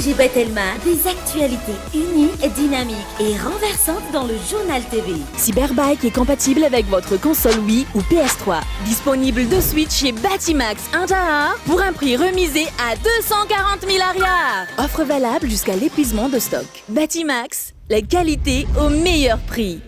LGB Telma, des actualités uniques, dynamiques et renversantes dans le journal TV. Cyberbike est compatible avec votre console Wii ou PS3. Disponible de suite chez Batimax 1 pour un prix remisé à 240 000 arrières. Offre valable jusqu'à l'épuisement de stock. Batimax, la qualité au meilleur prix.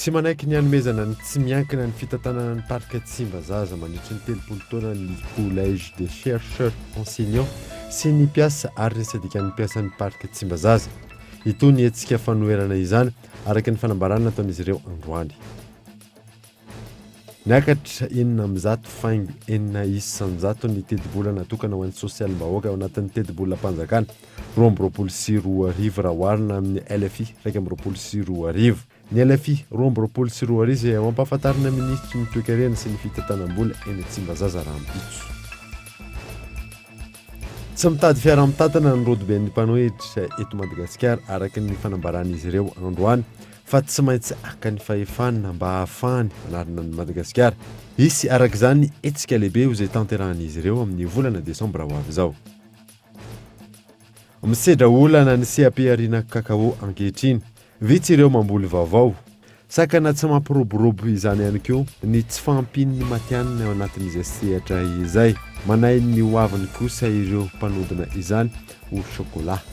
Tsy manaiky ny hanomezana ny tsy miankina ny fitantanana ny parika Tsimba zaza mandritra ny 30 taona ny collège des chercheurs enseignants sy ny mpiasa ary ny sadikan'ny mpiasa ny parika Tsimba zaza. Itony hetsika fanoherana izany araka ny fanambarana nataon'izy ireo androany. Niakatra 900 ny tedi-bola natokana ho an'ny sosialim-bahoaka ao anatin'ny tedi-bola mpanjakana 224 raha oharina amin'ny LFI 224. Ny LFI 224 izay ao ampahafantarina ministry ny toe-karena sy ny fitantanam-bola eny Tsimbazaza Rampitso. Tsy mitady fiara mitantana ny rodoben'ny mpanohitra eto Madagasikara araka ny fanambaran'izy ireo androany fa tsy maintsy aka ny fahefana mba hahafahany anarana ny Madagasikara. Isy araka izany etsika lehibe izay tanterahan'izy ireo amin'ny volana Desambra ho avy izao. Misedra olana ny CAP Arina Kakao ankehitriny. Vitsy ireo mamboly vaovao. Sakana tsy mampiroborobo izany ihany koa ny tsy fampin'ny matianina ao anatin'izay sehatra izay. Manay ny hoaviny kosa ireo mpanodina izany ho chocolat.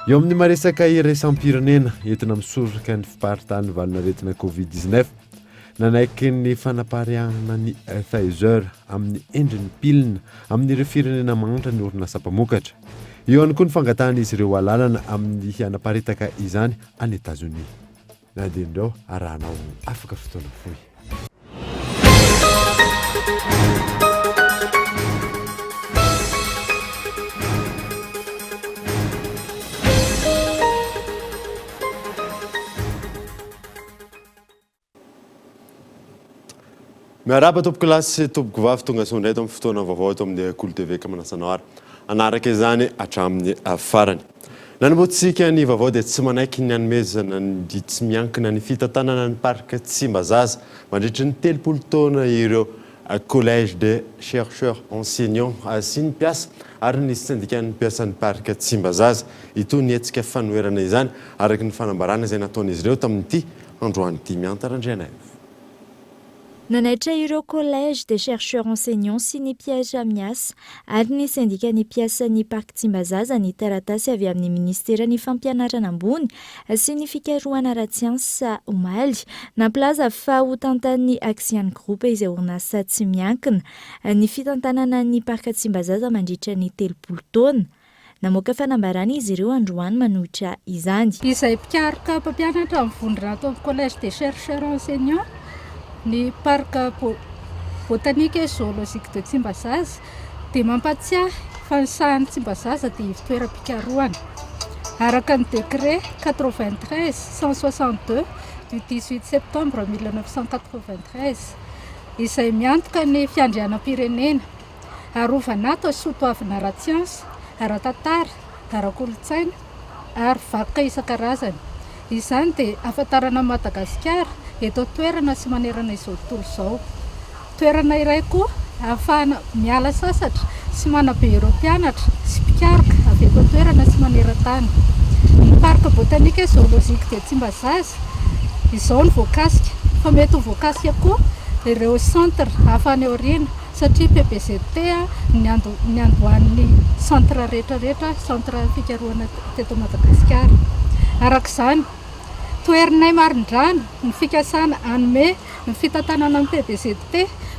Eo amin'ny maresaka iraisam-pirenena entina misoroka ny fiparitany valinaretina Covid-19 nanaiky ny fanapariahana ny Pfizer amin'ny endriny pilina amin'ireo firenena magnatra ny orinasa mpamokatra. Eo ihany koa ny fangatan'izy ireo alalana amin'ny hanaparitaka izany any États-Unis. Na dia indreo arahanao afaka fotoana fohy. Miaraba tompoko lasy tompoko vavy tonga sondray eto amin'ny fotoana vaovao eto amin'ny Kolo TV ka manasanao ary anaraka izany hatramin'ny farany. Nanomboantsika ny vaovao dia tsy manaiky ny hanomezana ny tsy miankina ny fitantanana ny parika Tsimbazaza mandritra ny 30 taona ireo collège des chercheurs enseignants sy ny mpiasa ary ny syndicat ny mpiasa ny parika Tsimbazaza. Itony hetsika fanoherana izany araka ny fanambarana izay nataon'izy ireo tamin'ity androany ity miantarandriana. Nanaitra ireo collège des chercheurs enseignants sy ny mpiasa miasa ary ny syndicat ny mpiasa ny parc Tsimbazaza ny taratasy avy amin'ny ministera ny fampianarana ambony sy ny fikarohana ara-tsiansa omaly nampilaza fa ho tantan'ny Axian Group izay orinasa tsy miankina ny fitantanana ny parc Tsimbazaza mandritra ny 30 taona. Namoaka fanambarana izy ireo androany manohitra izany. Izay mpikaroka mpampianatra amin'ny vondrona atao amin'ny collège des chercheurs enseignants ny parc botanique et zoologique de Tsimbazaza dia mampatsiahy fansahan'ny Tsimbazaza dia fitoeram-pikarohana araka ny décret 93/162 du 18 septembre 1993 izay miantoka ny fiandrianam-pirenena arovana ato soatoavina ara-tsiansa, ara-tantara, ara-kolontsaina ary vakoka isan-karazany. Izany dia ahafantarana Madagasikara eto toerana sy manerana izao tontolo izao. Toerana iray koa ahafahana miala sasatra sy manabe ireo mpianatra sy mpikaroka avy eto toerana sy maneran-tany. Ny parc botanique et zoologique de Tsimbazaza izao ny voakasika fa mety ho voakasika koa ireo centre ahafahany aoriana satria PBZT ny andohan'ny centre rehetrarehetra centre fikarohana teto Madagasikara. Araka izany toerinay marindrana ny fikasana anome ny fitantanana amin'ny PBZT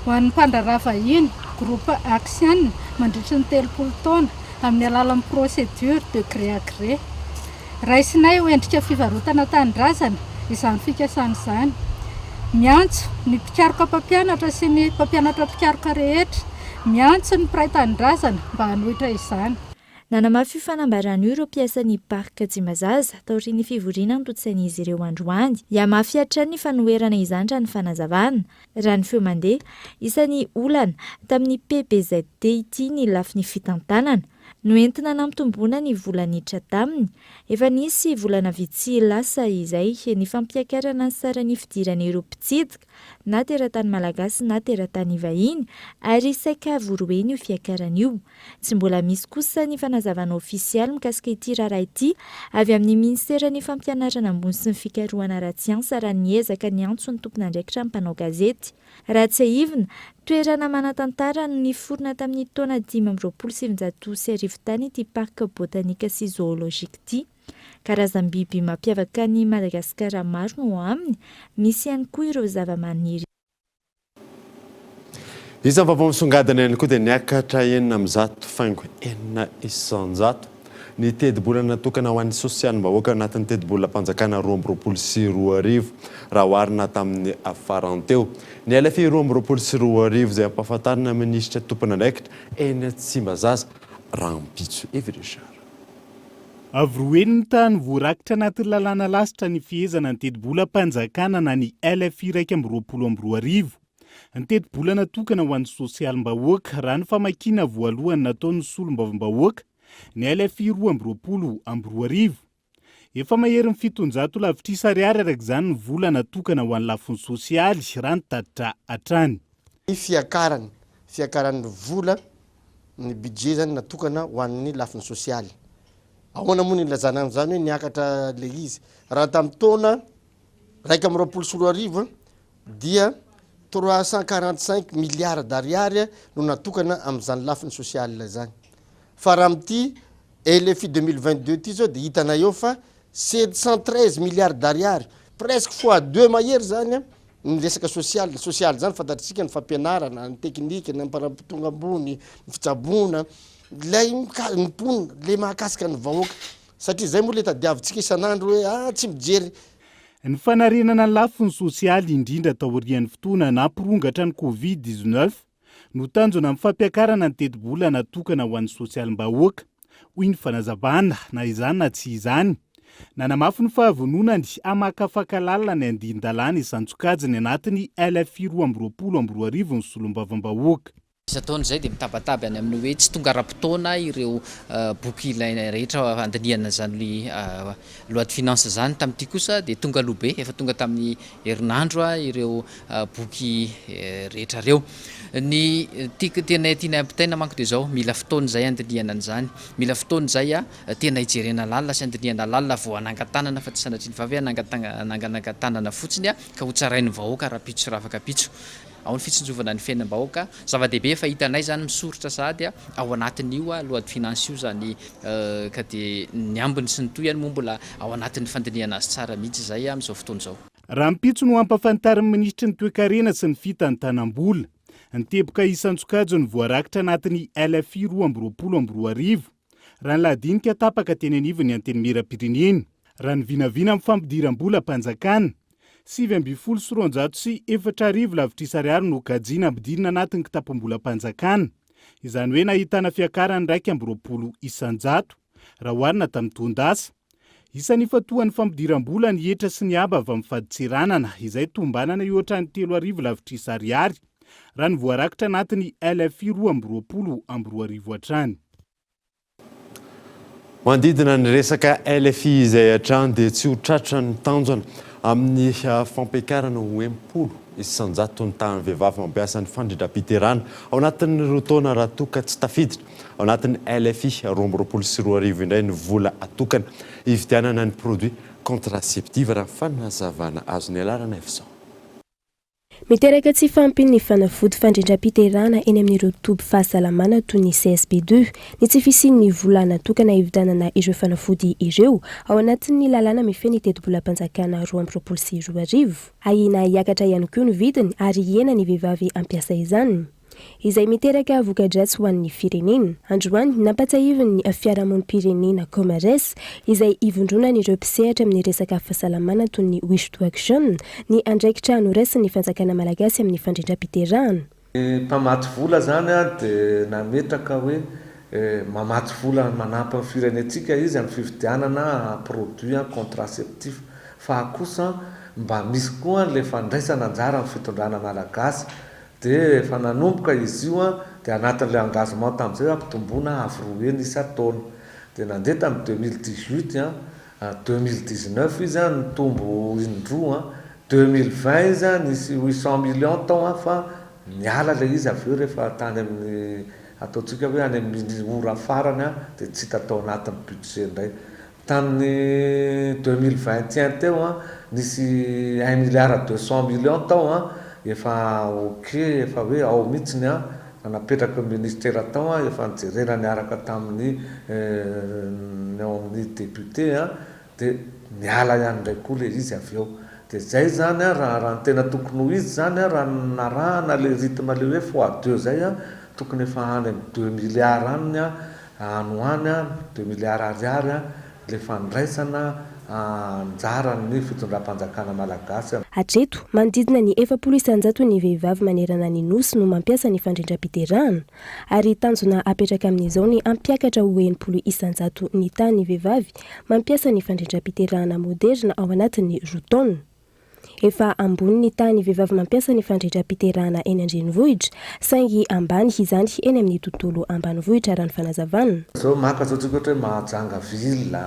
ho an'ny mpandraraha vahiny groupe Axian mandritra ny 30 taona amin'ny alalan'ny procédure de gré à gré. Raisinay ho endrika fivarotana tanindrazana izany fikasana izany. Miantso ny mpikaroka mpampianatra sy ny mpampianatra mpikaroka rehetra, miantso ny mpiray tanindrazana mba hanohitra izany. Nanamafy fanambarana ireo mpiasan'ny parc Tsimbazaza taorian'ny fivoriana nototsain'izy ireo androany. Mafy ny fanoherana izany raha ny fanazavana. Raha ny feo mandeha isan'ny olana tamin'ny PBZT ity ny lafin'ny fitantanana. Noentina namtombona ny volan'itra taminy, efa nisy volana vitsy lasa izay ny fampiakarana ny sarany fidiran'ireo mpitsidika na teratany malagasy na teratany vahiny ary saika voroeny io fiakaran'io. Tsy mbola misy kosa ny fanazavana ofisialy mikasika ity raharaha ity avy amin'ny ministeran'ny fampianarana ambony sy ny fikarohana ara-tsiansa raha niezaka ny antso ny tompon'andraikitra ny mpanao gazety. Raha tsy aivina, toerana manatantara no niforona tamin'ny taona 520 tany ity parka botanika sy zoolojika ity. Karazam-biby mampiavaka ny Madagasikara maro no aminy, misy ihany koa ireo zava-maniry. Isan'ny vaovao misongadina ihany koa dia niakatra 900 ny tedi-bola natokana ho an'ny sosialim-bahoaka anatin'ny tedi-bola mpanjakana 2024 raha oharina tamin'ny farany teo. Ny LFI 2024 izay ampahafantarina minisitra tompon'andraikitra eny Tsimbazaza Rampitso Everechard. Avroeny ny tany voarakitra anatin'ny lalàna lasitra ny fihezana ny tedi-bola mpanjakana na ny LFI 2024. Ny tedi-bola natokana ho an'ny sosialim-bahoaka raha ny famakiana voalohany nataon'ny solombavam-bahoaka ny LFI 2024. Efa mahery ny 700 lavitrisa ariary araka izany ny vola natokana ho an'ny lafiny sosialy raha ny tatitra hatrany. Ny fiakaran'ny vola ny budget zany natokana ho an'ny lafiny sosialy. Ahoana moa ny ilazana amin'izany hoe niakatra le izy. Raha tamin'ny taona 124 dia 345 milliards d'ariary no natokana amin'izany lafiny sosialy zany. Fa raha amin'ity LFI 2022 ity zao dia hitana eo fa 713 milliards d'ariary, presque fois 2 mahery zany ny resaka sosialy zany fantatritsika ny fampianarana, ny teknika, ny amparam-potonga ambony, ny fitsaboana, lay mipona le mahakasika ny vahoaka satria zay moa le tadiavintsika isan'andro hoe tsy mijery. Ny fanarenana ny lafiny sosialy indrindra taorian'ny fotoana nampirongatra ny Covid-19 no tanjona amin'ny fampiakarana ny tedi-bola natokana ho an'ny sosialim-bahoaka hoy ny fanazavana na izany na tsy izany. Nanamafy ny fahavononany hamakafaka lalina ny andin-dalàna isan-tsokajiny anatin'ny LFI 2024 ny solombavam-bahoaka. Isataona izay dia mitabataba any amin'ny hoe tsy tonga ra-potoana ireo boky ilaina rehetra andiniana zany loi de finance zany. Tamin'ity kosa dia tonga lobe efa tonga tamin'ny herinandro ireo boky rehetra ireo. Ny tena ampitaina manko dia izao mila fotoana izay andiniana an'izany, mila fotoana izay tena hijerena lalina sy andiniana lalina vao anangan-tanana fa tsy sanatriany vavy anangan-tanana fotsiny ka ho tsarain'ny vahoaka raha-pitso sy rafaka pitso. Ao ny fitsinjovana ny fiainam-bahoaka zava-dehibe fa hitanay zany misoritra sady ao anatin'io loi de finance io zany ka dia ny ambiny sy ny toyany moa mbola ao anatin'ny fandiniana azy tsara mihitsy izay amin'izao fotoana izao. Rampitso no ampahafantarin'ny ministry ny toe-karena sy ny fitantanam-bola. Ny teboka isan-tsokajiny voarakitra anatin'ny LFI 2024 raha ny ladinika tapaka teny anivony anteny miram-pirenena raha ny vinavina amin'ny fampidiram-bola mpanjakana 724 lavitrisa ariary no kajiana ampidirina anatin'ny kitapom-bola mpanjakana. Izany hoe nahitana fiakarany 120 isan-jato raha oharina tamin'ny tondasa. Isan'ny fatohan'ny fampidiram-bola ny hetra sy ny aba avy amin'ny faditsiranana izay tombanana ioatra ny 3 lavitrisa ariary raha ny voarakitra anatin'ny LFI 2024 hatrany. Mandidina ny resaka LFI izay hatrany dia tsy ho tratra ny tanjona amin'ny fampiakarana ho 10 isan-jato ny tany vehivavy mampiasa ny fandrindram-piterana ao anatin'ny roa taona raha toka tsy tafiditra. Ao anatin'ny LFI 2024 indray ny vola atokana hividianana ny produit contraceptive raha fanazavana azo ny alarana efizao. Miteraka tsy fampiny ny fanafody fandrindram-piterana eny amin'ireo toby fahasalamana toy ny CSB2 ny tsy fisian'ny vola natokana hividianana ireo fanafody ireo ao anatin'ny lalàna mifehy ny tedi-bola mpanjakana 2024. Ahina hiakatra ihany koa ny vidiny ary hena ny vehivavy ampiasa izany. Izay miteraka voka-dratsy ho an'ny firenena. Androany nampatsahiviny ny fiarahamonim-pirenena Comares izay ivondronany ireo mpisehatra amin'ny resaka fahasalamana toy ny Wish to Action ny andraikitra anorasin'ny fanjakana malagasy amin'ny fandrindram-piterana. Mpamaty vola zany dia nametraka hoe mamaty vola manampy ny firenetsika izy amin'ny fividianana produit contraceptif fa kosa mba misy koa le fandraisana anjara amin'ny fitondrana malagasy. Dia efa nanomboka izy io dia anatin'ilay engagement tamin'izay ampitomboana avroeny isa-taona dia nandeha tamin'ny 2018 2019 izy nitombo indroa 2020 izy nisy 800 millions tao fa niala lay izy avy eo rehefa tany amin'ny ataontsika hoe any amin'ny ora farany dia tsy hita tao anatin'ny budget indray tamin'ny 2021 teo nisy 1 milliard 200 millions tao efa ok efa hoe ao mihitsiny napetraka ministera tao efa nijerena niaraka tamin'ny ao amin'ny député dia niala ihany indray koa le izy avy eo dia zay zany raha ny tena tokony ho izy zany raha narahana le rythme le hoe x2 zay tokony efa any amin'ny 2 milliards aniny anoany 2 milliards ariary le fandraisana anjarany fitondram-panjakana malagasy. Hatreto manodidina ny 700 ny vehivavy manerana ny nosy no mampiasa ny fandrindram-piterahana ary tanjona apetraka amin'izao ny ampiakatra ho 100 ny tany vehivavy mampiasa ny fandrindram-piterahana moderna ao anatin'ny routaine. Efa ambony ny tany vehivavy mampiasa ny fandrindram-piterahana eny andrenivohitra saingy ambany izany eny amin'ny tontolo ambanivohitra raha ny fanazavana. Zao maka zao tsika ohatra hoe Mahajanga ville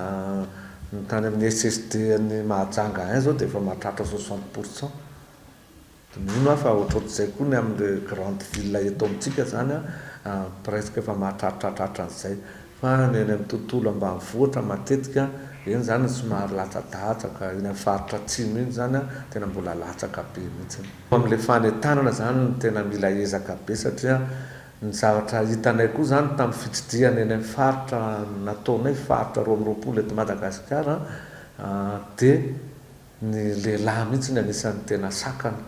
ny tany amin'ny SSD ny Mahajanga un zao dia efa mahatratra 60%. Mino fa ohatrohatr'izay koa ny amin'ny grande ville eto amintsika zany presque efa mahatratratratra an'izay fa ny eny amin'ny tontolo ambanivohitra matetika eny zany somary latsa-datsaka eny amin'ny faritra atsimo iny zany tena mbola latsaka be mihitsy. Amin'ilay fanentanana zany ny tena mila ezaka be satria ny zavatra hitanay koa zany tamin'ny fitsidihana eny amin'ny faritra nataonay faritra 2020 eto Madagasikara dia ny lehilahy mihitsy ny anisan'ny tena sakana.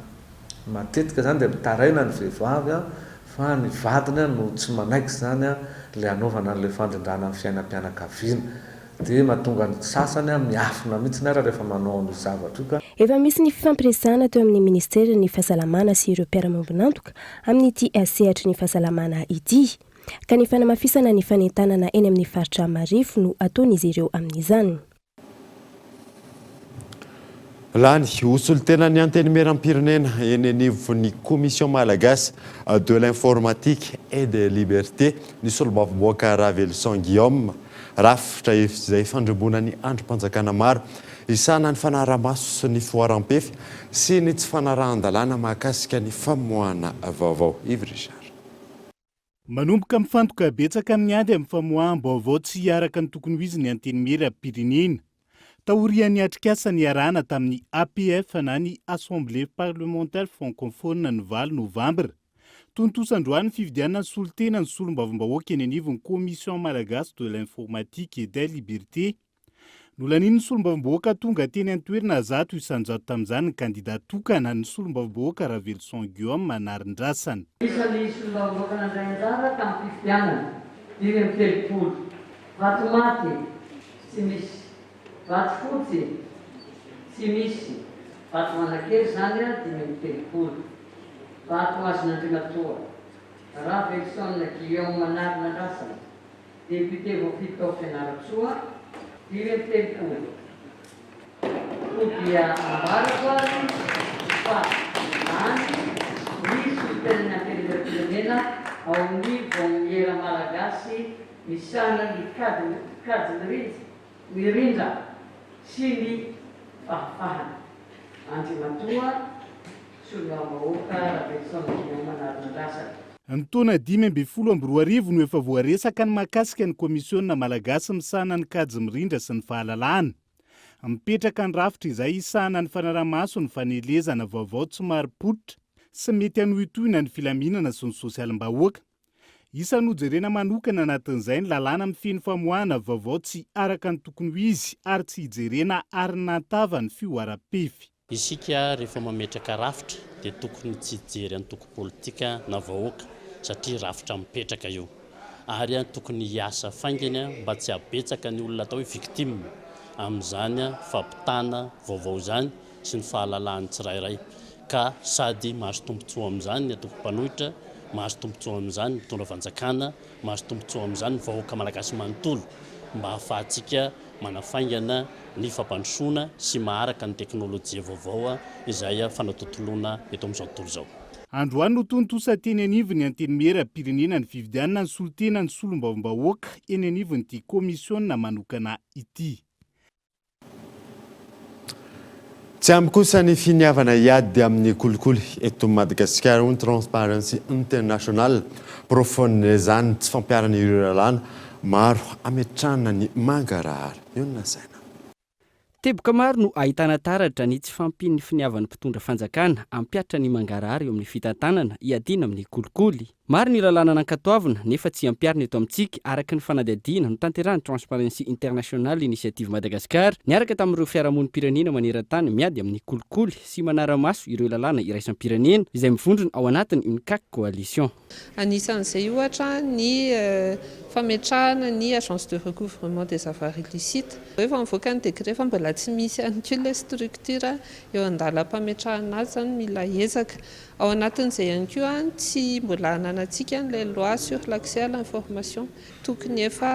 Matetika zany dia mitaraina ny vehivavy fa ny vadiny no tsy manaiky zany le anaovana an'ilay fandrindrana amin'ny fiainam-pianakaviana dia mahatonga ny sasany miafina mihitsy raha rehefa manao ny zavatra io. Efa misy ny fifampiresahana teo amin'ny ministera ny fahasalamana sy ireo mpiara-miombonantoka amin'ity sehatry ny fahasalamana ity ka ny fanamafisana ny fanentanana eny amin'ny faritra marifo no ataon'izy ireo amin'izany. Lany hosolotena ny anteny-meram-pirenena eny anivon'ny commission malagasy de l'informatique et des libertés ny solombavomboaka Ravelson Guillaume rafitra izay fandrembonany androm-panjakana maro isana ny fanaramaso sy ny foaram-pefy sy ny tsy fanarahan-dalàna mahakasika ny famoahana vaovao. Yves Richard. Manomboka mifantoka betsaka amin'ny ady amin'ny famoaham-baovao tsy hiaraka ny tokony ho izy ny anteny-meram-pirenena. Taorian'ny atrikasa ny arahana tamin'ny APF na ny Assemblée parlementaire francophone ny 9 Novembre. Tontosandroany fividianana ny solotena ny solombavombahoaka eny anivon'ny commission malagasy de l'informatique et des libertés. Nolaniny ny solombavombahoaka tonga teny an-toerana 100 tamin'izany ny kandidat tokana ny solombavombahoaka Ravelson Guillaume manarin-drasana. Isan'ny solombavombahoaka nandray anjara tamin'ny fividianana 20 Vatomate tsy misy, Vatofotsy tsy misy, Vato Manakely zany 20 Vato Azon'Andrimatoa, Ravelson Guillaume manarin-drasana, député Vaovao Fianaratsoa 20 dia ambarako azy fa any misy tenany anteny-meram-pirenena ao amin'ny vaomiera malagasy misana ny kajiny mirindra sy ny fahafahana. Andrimatoa solombavombahoaka Ravelson Guillaume manarin-drasana. Ny taona 2024 no efa voaresaka ny mahakasika ny komisiona malagasy misahana ny kajy mirindra sy ny fahalalahana. Mipetraka ny rafitra izay isahana ny fanaramaso ny fanelezana vaovao tsy mari-pototra sy mety anohitohina ny filaminana sy ny sosialim-bahoaka. Isany hojerena manokana anatin'izay ny lalàna mifeny famoahana vaovao tsy araka ny tokony ho izy ary tsy hijerena ary nantava ny fioaram-pefy. Isika rehefa mametraka rafitra dia tokony tsy hijery antoko politika na vahoaka satria rafitra mipetraka io. Ary tokony hiasa faingana mba tsy habetsaka ny olona atao hoe victime amin'izany fampitana vaovao zany sy ny fahalalahany tsirairay ka sady mahazo tombontsoa amin'izany ny atoko mpanohitra, mahazo tombontsoa amin'izany mitondra fanjakana, mahazo tombontsoa amin'izany vahoaka malagasy manontolo mba ahafahantsika manafaingana ny fampandrosoana sy maharaka ny teknôlôjia vaovao izay fanatontoloana eto amin'izao tontolo izao. androany no tontosa teny anivony anteny meram-pirenena ny fividianana ny solotena ny solombavam-bahoaka eny anivonyity komisiona manokana ity. Tsy ampy kosa ny finiavana iady amin'ny kolikoly eto Madagasikara ny Transparency International profone izany tsy fampiarana ireo lalàna maro ametrahana ny mangarahara. Iona saina. Teboka maro no ahitana taratra ny tsy fampin'ny finiavan'ny mpitondra fanjakana ampiatra ny mangarahara eo amin'ny fitantanana iadina amin'ny kolikoly. Maro ny lalàna nankatoavina nefa tsy ampiarina eto amintsika araka ny fanadihadiana no tanterahany Transparency International Initiative Madagasikara niaraka tamin'ireo fiarahamonim-pirenena maneran-tany miady amin'ny kolikoly sy manara-maso ireo lalàna iraisam-pirenena izay mivondrona ao anatiny UNCAC Coalition. Anisan'izay ohatra ny fametrahana ny agence de recouvrement des affaires illicites. Efa mivoaka ny décret fa mbola tsy misy ihany koa ilay structure eo an-dalam-pametrahana azy zany mila ezaka. Ao anatin'izay ihany koa tsy mbola ananantsika n'ilay loi sur l'accès à l'information tokony efa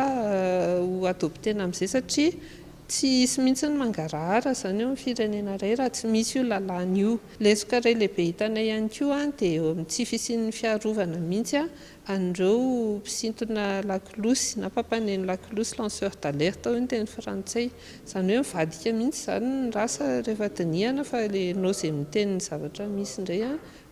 ho adoptena amin'izay satria tsy hisy mihitsy ny mangarahara zany eo amin'ny firenena iray raha tsy misy io lalàna io. Lesoka iray lehibe hitanay ihany koa dia eo amin'ny tsy fisian'ny fiarovana mihitsy an'ireo mpisintona lakolosy na mpampaneno lakolosy lanceur d'alerte hoy ny teny frantsay. Zany hoe mivadika mihitsy zany ny rasa rehefa dinihana fa le nao izay miteny ny zavatra misy indray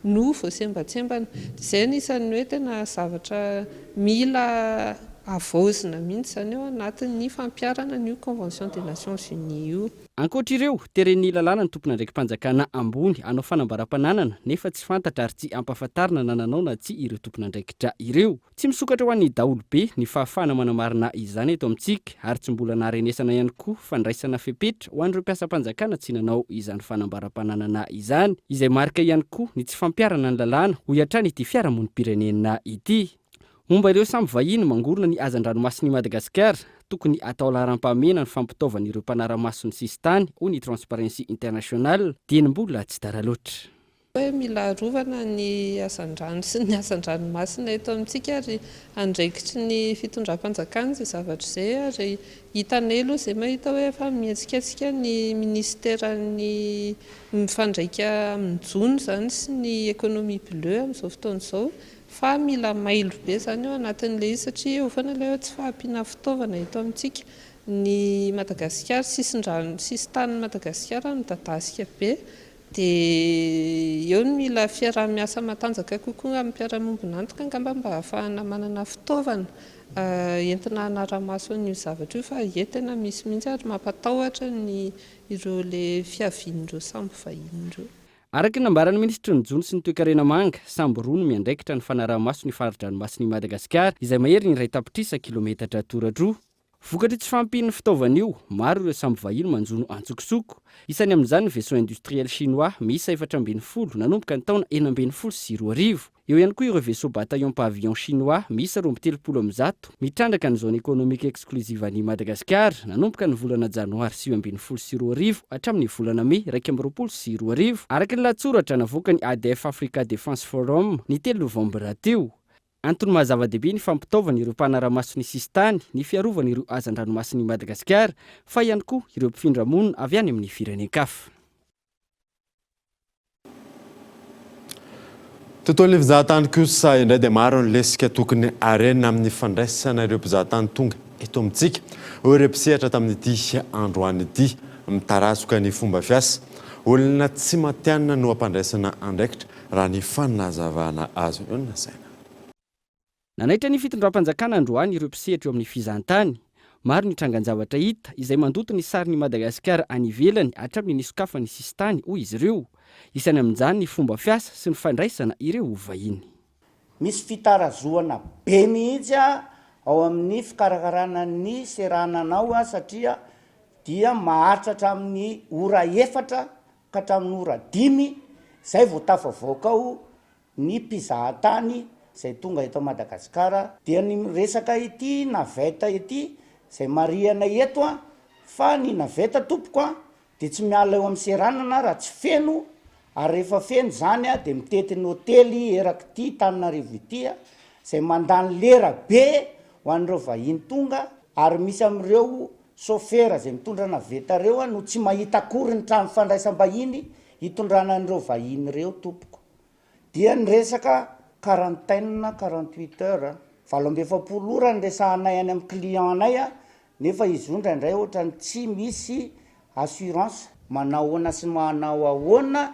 no voasembatsembana. Izay anisan'ny hoe tena zavatra mila avaozina mihitsy zany eo anatin'ny fampiarana ny Convention des Nations Unies io. Ankoatra ireo, teren'ny lalàna ny tompona andraiki-panjakana ambony anao fanambaram-pananana nefa tsy fantatra ary tsy ampahafantarina na nanao na tsy ireo tompona andraikitra ireo. Tsy misokatra ho an'ny daholo be ny fahafahana manamarina izany eto amintsika ary tsy mbola naharenesana ihany koa fandraisana fepetra ho an'ireo mpiasam-panjakana tsy nanao izany fanambaram-pananana izany izay marika ihany koa ny tsy fampiarana ny lalàna ho iatrany ity fiarahamonim-pirenena ity. Momba ireo samby vahiny mangorona ny hazan-dranomasiny Madagasikara, tokony atao laharam-pahamena ny fampitaovana ireo mpanara-masony sisy tany ho ny Transparency International dia ny mbola tsy tara loatra. Hoe mila arovana ny hazan-drano sy ny hazan-dranomasina eto amintsika ary andraikitry ny fitondram-panjakana izay zavatra izay ary hitanay aloha izay mahita hoe efa mihetsiketsika ny ministeran'ny mifandraika amin'ny jony zany sy ny économie bleue amin'izao fotoana izao. Fa mila mailo be zany eo anatin'ilay izy satria eo foana ilay hoe tsy fahampiana fitaovana eto amintsika ny Madagasikara sisy tanin'ny Madagasikara midadasika be dia eo ny mila fiaraha-miasa matanjaka kokoa amin'ny mpiara-mombona antoka angamba mba ahafahana manana fitaovana entina hanara-maso an'io zavatra io fa tena misy mihitsy ary mampatahotra ny ireo le fiavian'ireo samby vahin'ireo. Araka ny ambaran'ny minisitry ny Jony sy ny toe-karena manga, samby roa no miandraikitra ny fanaraha-maso ny faritra-dranomasiny Madagasikara izay mahery ny 2 tapitrisa kilometatra tora-droa. Vokatry tsy fampin'ny fitaovana io, maro ireo samby vahiny manjono antsokosoko. Isany amin'izany ny vaisseau industriel chinois miisa 410 nanomboka ny taona 1940. Eo ihany koa ireo vaisseau bataillon pavillon chinois miisa 230 mitrandraka ny zone économique exclusive ny Madagasikara nanomboka ny volana janoary 2020 hatramin'ny volana May 2020 araka ny latsoratra navoaka ny ADF Africa Defense Forum ny 3 Novembre teo. Antony mahazava-dehibe ny fampitaovana ireo mpanara-masony sisy tany ny fiarovana ireo hazan-dranomasiny Madagasikara fa ihany koa ireo mpifindra monina avy any amin'ny firenen-kafa. Tontolon'ny mpizahatany kosa indray dia maro ny lesika tokony arena amin'ny fandraisana ireo mpizahatany tonga eto amintsika ireo mpisehatra tamin'ity androany ity mitarasoka ny fomba fiasa olona tsy matianina no ampandraisana andraikitra raha ny fanazavana azo eo na saina. Nanaitra ny fitondram-panjakana androany ireo mpisehatra eo amin'ny fizahantany. Maro ny trangan-javatra hita izay mandoto ny sarin'ny Madagasikara any ivelany hatramin'ny nisokafany sisy tany hoy izy ireo. Isany amin'izany ny fomba fiasa sy ny fandraisana ireo vahiny. Misy fitarazoana be mihitsy ao amin'ny fikarakarana ny serananao satria dia maharitra hatramin'ny ora 4 ka hatramin'ny ora 5 izay vao tafavoaka ao ny mpizahatany izay tonga eto Madagasikara dia ny resaka ity naveta ity izay mariana eto fa ny naveta tompoko dia tsy miala eo amin'ny seranana raha tsy feno ary rehefa feno zany dia mitety ny hotely eraky ity Tananarivo ity izay mandany lera be ho an'ireo vahiny tonga ary misy amin'ireo sofera izay mitondra naveta reo no tsy mahita akory ny trano fandraisam-bahiny hitondrana an'ireo vahiny ireo tompoko dia nyresaka quarantaine 48 heures 24 ora nyresahanay any amin'ny client anay a nefa izy io ndraindray ohatrany tsy misy assurance manao ahoana sy manao ahoana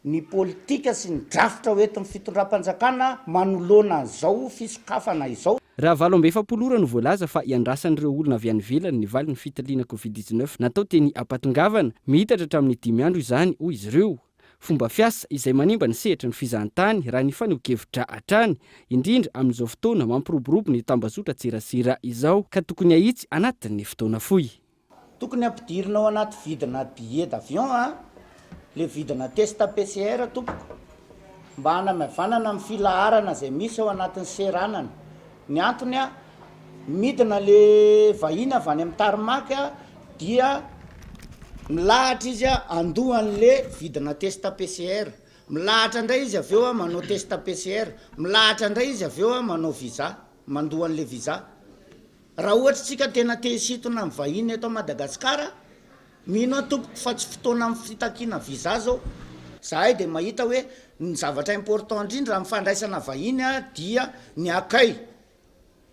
ny politika sy ny drafitra oetin'ny fitondram-panjakana manoloana an'izao fisokafana izao. Raha 24 ora no voalaza fa iandrasan'ireo olona avy any ivelany ny valin'ny fitaliana covid-19 natao teny ampatongavana mihitatra hatramin'ny 5 andro izany hoy izy ireo. Fomba fiasa izay manimba ny sehatra ny fizahantany raha ny faneho-kevitra hatrany indrindra amin'izao fotoana mampiroborobo ny tambazotra tserasera izao ka tokony ahitsy anatin'ny fotoana fohy. Tokony ampidirinao anaty vidina billet d'avion le vidina test PCR tompoko mba hanamavanana amin'ny filaharana izay misy ao anatin'ny seranana. Ny antony a midina le vahiny avy any amin'ny tarmaky dia milahatra izy andohan'le vidina test PCR, milahatra indray izy avy eo manao test PCR, milahatra indray izy avy eo manao visa, mandohan'le visa. Raha ohatra tsika tena te hisintona amin'ny vahiny eto Madagasikara, mino tompoko fa tsy fotoana amin'ny fitakiana visa zao. Zahay dia mahita hoe ny zavatra important indrindra amin'ny fandraisana vahiny dia ny akay.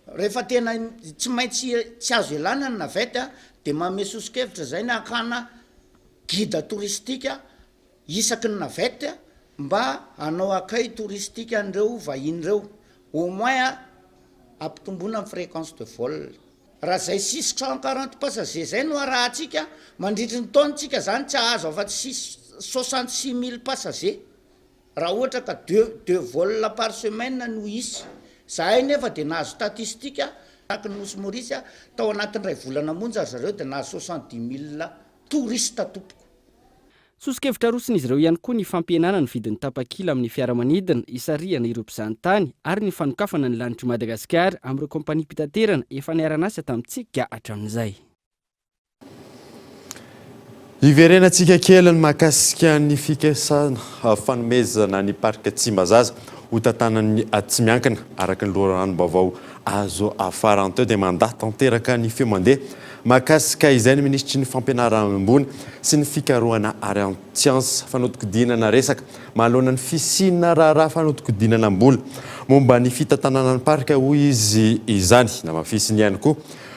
Rehefa tena tsy maintsy tsy azo elana ny navety dia mamesosikevitra zay ny akana guide touristika isaky ny navety mba hanao akay touristika an'ireo vahiny ireo au moins ampitomboana amin'ny fréquence de vol. Raha zay 640 passagers zay no arahantsika mandritry ny taontsika zany tsy ahazo afa-tsy 66 000 passagers raha ohatra ka deux vols par semaine no isy. Zahay nefa dia nahazo statistika taky ny Nosy Maurice tao anatin'ny 2 volana monja zareo dia nahazo 70 000 tourista tompoko. Sosikevitra rosin'izy ireo ihany koa ny fampihenana ny vidin'ny tapakila amin'ny fiaramanidina isariana ireo mpizahatany ary ny fanokafana ny lanitry Madagasikara amin'ireo kompania mpitaterana efa niara-nasa tamintsika hatramin'izay. Iverenantsika kely ny mahakasika ny fikasana fanomezana ny parika Tsimbazaza ho tantanan'ny Atsimiankina araka ny loharanom-baovao azo afara teo dia mandaha tanteraka ny feo mandeha mahakasika izay ny ministry ny fampianarana ambony sy ny fikarohana ary antsiansa fanodikodinana resaka mahalona ny fisina raharaha fanodikodinana ambola momba ny fitantanana ny parika hoy izy izany na mafisiny ihany koa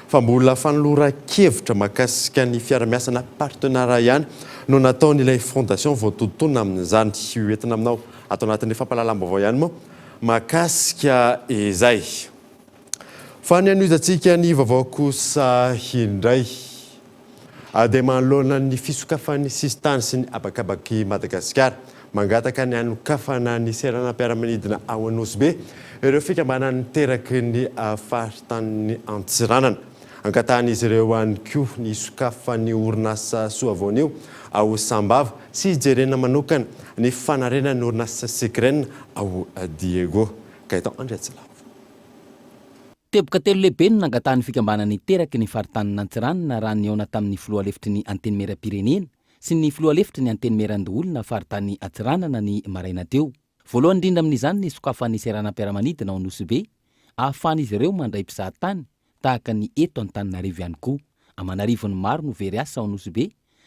fa mbola fanolora-kevitra mahakasika ny fiara-miasana partenariat ihany no nataon'ilay fondation voatontona amin'izany hoentina aminao atao anatin'ny fampahalalam-baovao ihany moa mahakasika izay. Fa ny anoizantsika ny vaovao kosa indray dia manoloana ny fisokafan'ny sistany sy ny abakabaky Madagasikara mangataka ny anokafana ny seranam-piaramanidina ao Anosy ireo fikambanany teraky ny faritany Antsiranana ankatan'izy ireo any koa ny sokafan'ny orinasa soavaonio ao Sambava sy jerena manokana ny fanarena ny orinasa Sekrena ao Diego Kaitan Andriatsila. Teboka telo lehibe no nangatahany fikambanany teraky ny faritany Antsiranana raha niaona tamin'ny filoha lefitry ny anteny meram-pirenena sy ny filoha lefitry ny anteny meran-doholona faritany Antsiranana ny maraina teo. Voalohany indrindra amin'izany ny sokafan'ny seranam-piaramanidina ao Anosy ahafahan'izy ireo mandray mpizahatany tahaka ny eto Antananarivo ihany koa. Amanarivony maro no very asa ao Anosy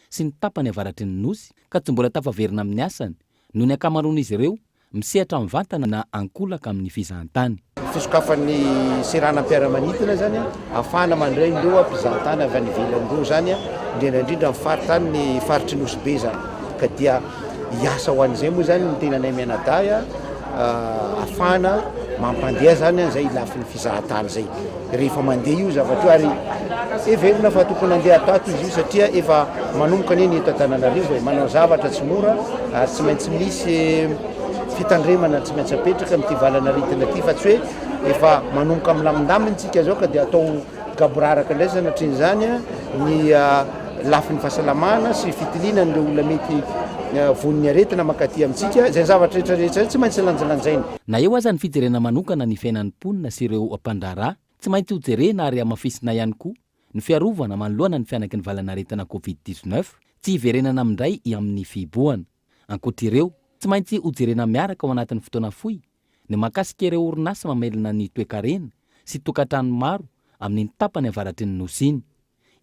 sy ny tapany avaratry ny Nosy ka tsy mbola tafaverina amin'ny asany noho ny akamaroan'izy ireo misehatra mivantana na ankolaka amin'ny fizahantany. Fisokafan'ny seranam-piaramanidina zany ahafahana mandray ireo mpizahatany avy any ivelan'ireo zany indrindra amin'ny faritany ny faritry Nosy zany ka dia hiasa ho an'izay moa zany ny tenanay mianaday ahafahana mampandeha zany zay lafin'ny fizahantany zay rehefa mandeha io zavatra ary everina fa tokony andeha atato izy io satria efa manomboka neny eto Antananarivo manao zavatra tsy mora ary tsy maintsy misy fitandremana tsy maintsy apetraka amin'ity valana ritina ity fa tsy hoe efa manomboka milamindamitsika zao ka dia atao gaboraraka indray sanatrian'izany ny lafin'ny fahasalamana sy fitiliana n'ireo olona mety voniny aretina makaty amintsika zay zavatra rehetrarehetra tsy maintsy lanjalanjaina. Na eo aza ny fijerena manokana ny fiainan'ny mponina sy ireo ampandrarà tsy maintsy hojerena ary amafisina ihany koa ny fiarovana manoloana ny fianaky ny valana aretina covid-19 tsy hiverenana amindray amin'ny fiboana. Ankoatr'ireo tsy maintsy hojerena miaraka ao anatin'ny fotoana fohy ny mahakasika ireo orinasa mamelona ny toe-karena sy tokantrano maro amin'ny tapany avaratry ny Nosy iny.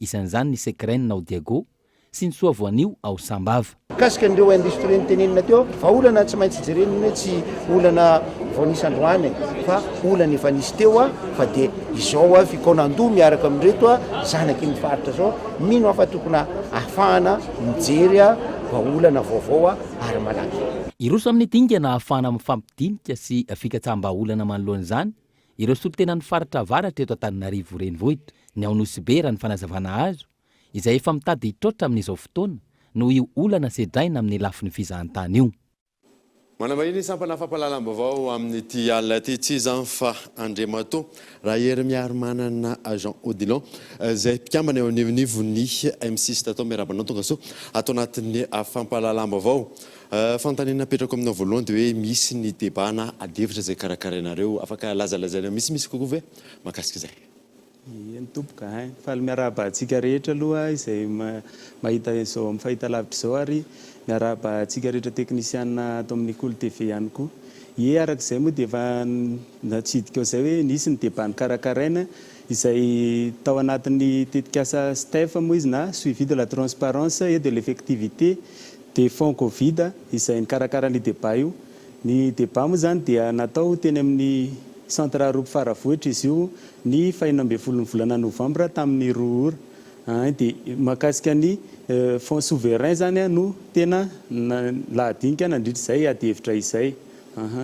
Isan'izany ny Sekrena ao Diego sy ny soavoanio ao sambava. Kasika andreo industrie nytenenina teo vaolana tsy maintsy jerenina hoe tsy olana vao nisy androany fa olana efa nisy teo a fa de izao a fikonandoha miaraka amin'reto a zanaky ny faritra zao mino afa tokona ahafahana mijery a vaolana vaovao a ary malaky. Iroso amin'ny dingana ahafahana mifampidinika sy fikatsaham-baolana manoloan'izany ireo solontenan'ny faritra avaratra eto Antananarivo renivohitra ny ao Nosy be raha ny fanazavana azo izay efa mitady hitrotra amin'izao fotoana no io olana sedraina amin'ny lafin'ny fizahan-tany io. Manamahiny sampana fampahalalam-baovao amin'ity alina ity tsy zany fa Andriamato raha hery miaro manana Jean Odilon izay mpikambana eo anivonivony M6 tatao miarabanao tonga so atao anatin'ny fampahalalam-baovao. Fantanina petrako aminao voalohany dia hoe misy ny debana adevitra izay karakarainareo afaka lazalazaina misy kokoa ve mahakasika izay. Tomboka faly miarabantsika rehetra aloha izay mahita izao amin'ny fahitalavitra izao ary miarabantsika rehetra teknisiana atao amin'ny Kolo TV ihany koa. Arak'izay moa dia efa natsidika izay hoe nisy ny debany karakaraina izay tao anatin'ny tetikasa STEF moa izy na suivi de la transparence et de l'effectivité des fonds Covid izay nikarakara ny débat io. Ny débat moa zany dia natao teny amin'ny centre Aropo Faravohitra izy io ny 12 volana Novembre tamin'ny 2 ora. Dia mahakasika ny fonds souverain zany no tena lahadinika nandritra izay adihevitra izay.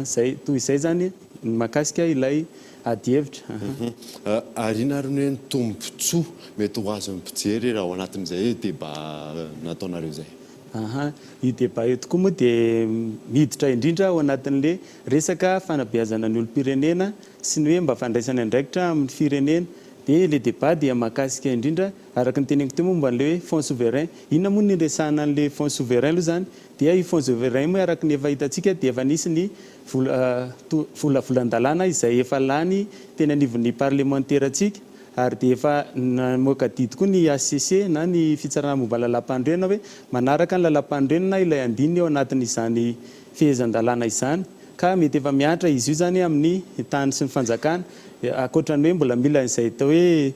Zay toy izay zany mahakasika ilay adihevitra. Arina ary ny tombontsoa mety ho azo ampijery raha ao anatin'izay débat nataonareo izay. Io débat io tokoa moa dia miditra indrindra ao anatin'le resaka fanabeazana ny olom-pirenena sy ny hoe mba fandraisana andraikitra amin'ny firenena. Dia le débat dia mahakasika indrindra araka ny teneniko teo moa mba le fonds souverain. Inona moa ny resahana an'le fonds souverain aloha zany dia io fonds souverain moa araka ny efa hitantsika dia efa nisy ny volan-dalàna izay efa lany teny anivon'ny parlementaire antsika ary dia efa namoaka didy koa ny ACC na ny fitsarana momba lalam-pandrenona hoe manaraka ny lalam-pandrenona ilay andiny ao anatin'izany fehezan-dalàna izany ka mety efa miatra izy io zany amin'ny tany sy ny fanjakana akoatrany hoe mbola mila izay atao hoe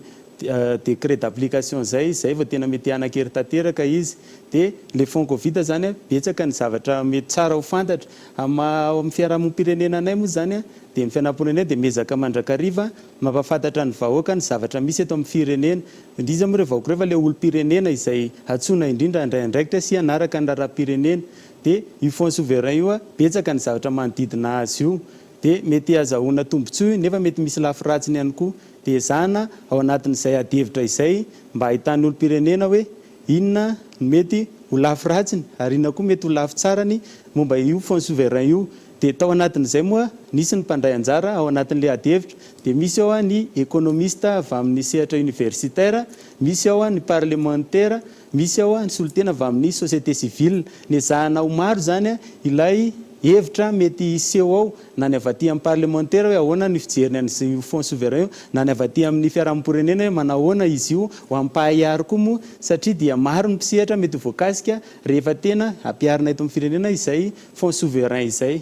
décret d'application zay vao tena mety anakery tanteraka izy. Dia le fonds Covid zany betsaka ny zavatra mety tsara ho fantatra amin'ny fiarahamonim-pirenena anay moa zany dia ny fianam-ponenay dia mezaka mandrakariva mampafantatra ny vahoaka ny zavatra misy eto amin'ny firenena. Indriza moa ireo vahoaka rehefa le olom-pirenena izay atsoina indrindra andraikindraikitra sy anaraka ny raharaham-pirenena. Dia io fonds souverain io betsaka ny zavatra manodidina azy io dia mety azahoana tombontsoa nefa mety misy lafiratsiny ihany koa. Dia zana ao anatin'izay adihevitra izay mba ahitany olom-pirenena hoe inona mety ho lafiratsiny ary inona koa mety ho lafy tsarany momba io fonds souverain io. Dia tao anatin'izay moa nisy ny mpandray anjara ao anatin'le adihevitra dia misy ao ny économiste avy amin'ny sehatra universitaire, misy ao ny parlementaire, misy ao ny solotena avy amin'ny société civile. Ny zahana ho maro zany ilay hevitra mety iseho ao na ny avy aty amin'ny parlementaire hoe ahoana ny fijeriny an'io fonds souverain io na ny avy aty amin'ny fiarahamonim-pirenena hoe manahoana izy io ho ampahaiary koa moa satria dia maro ny mpisehatra mety voakasika rehefa tena ampiarina eto amin'ny firenena izay fonds souverain izay.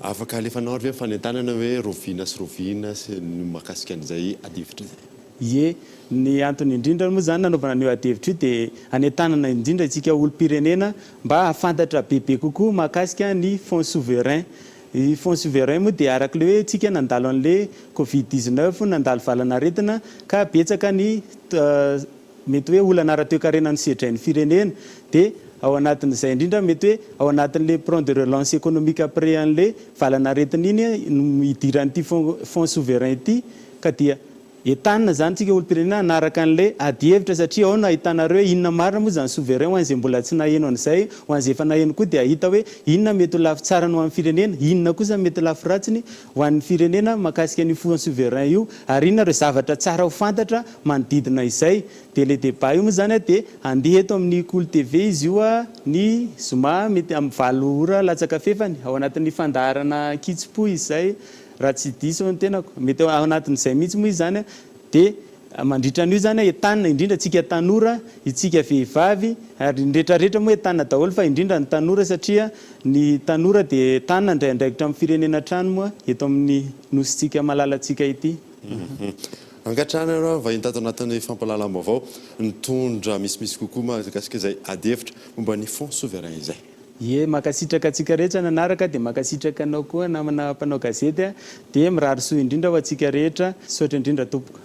Afaka alefanao ary ve fanentanana hoe rovina sy mahakasika an'izay adihevitra izay. Ny antony indrindra moa zany nanaovana an'io adihevitra io dia anentanana indrindra isika olom-pirenena mba hafantatra bebe kokoa mahakasika ny fonds souverain. I fonds souverain moa dia araka le hoe tsika nandalo an'le Covid-19 nandalo valanaretina ka betsaka ny mety hoe olana ara-toe-karena ny sedrain'ny firenena. Dia ao anatin'izay indrindra mety hoe ao anatin'le plan de relance économique après an'le valanaretina iny idiran'ity fonds souverain ity ka dia entanina zany tsika olom-pirenena anaraka an'le adihevitra satria ao no ahitanareo hoe inona marina moa zany souverain ho an'izay mbola tsy naheno an'izay ho an'izay efa naheno koa dia ahita hoe inona mety ho lafy tsara no amin'ny firenena inona kosa mety lafy ratsiny ho an'ny firenena mahakasika ny fonds souverain io ary inona ireo zavatra tsara ho fantatra manodidina izay. Dia le débat io moa zany dia andeha eto amin'ny Kolo TV izy io ny zoma mety amin'ny 7 ora latsaka fefany ao anatin'ny fandaharana kitsipo izay raha tsy diso ny tenako mety ao anatin'izay mihitsy moa izy zany dia mandritra an'io zany entanina indrindra tsika tanora itsika vehivavy ary nrehetrarehetra moa entanina daholo fa indrindra ny tanora satria ny tanora dia tanina ndraindraikitra amin'ny firenena trano moa eto amin'ny nositsika malalatsika ity. angatrana ianao vahiny tato anatin'ny fampalalam-baovao nitondra misimisy kokoa mahakasika izay adevitra momba ny fond souverain izay. Ie makasitraka atsika rehetra nanaraka dia makasitraka anao koa namana mpanao gazety dia mirary soa indrindra ho atsika rehetra saotra indrindra tompoka.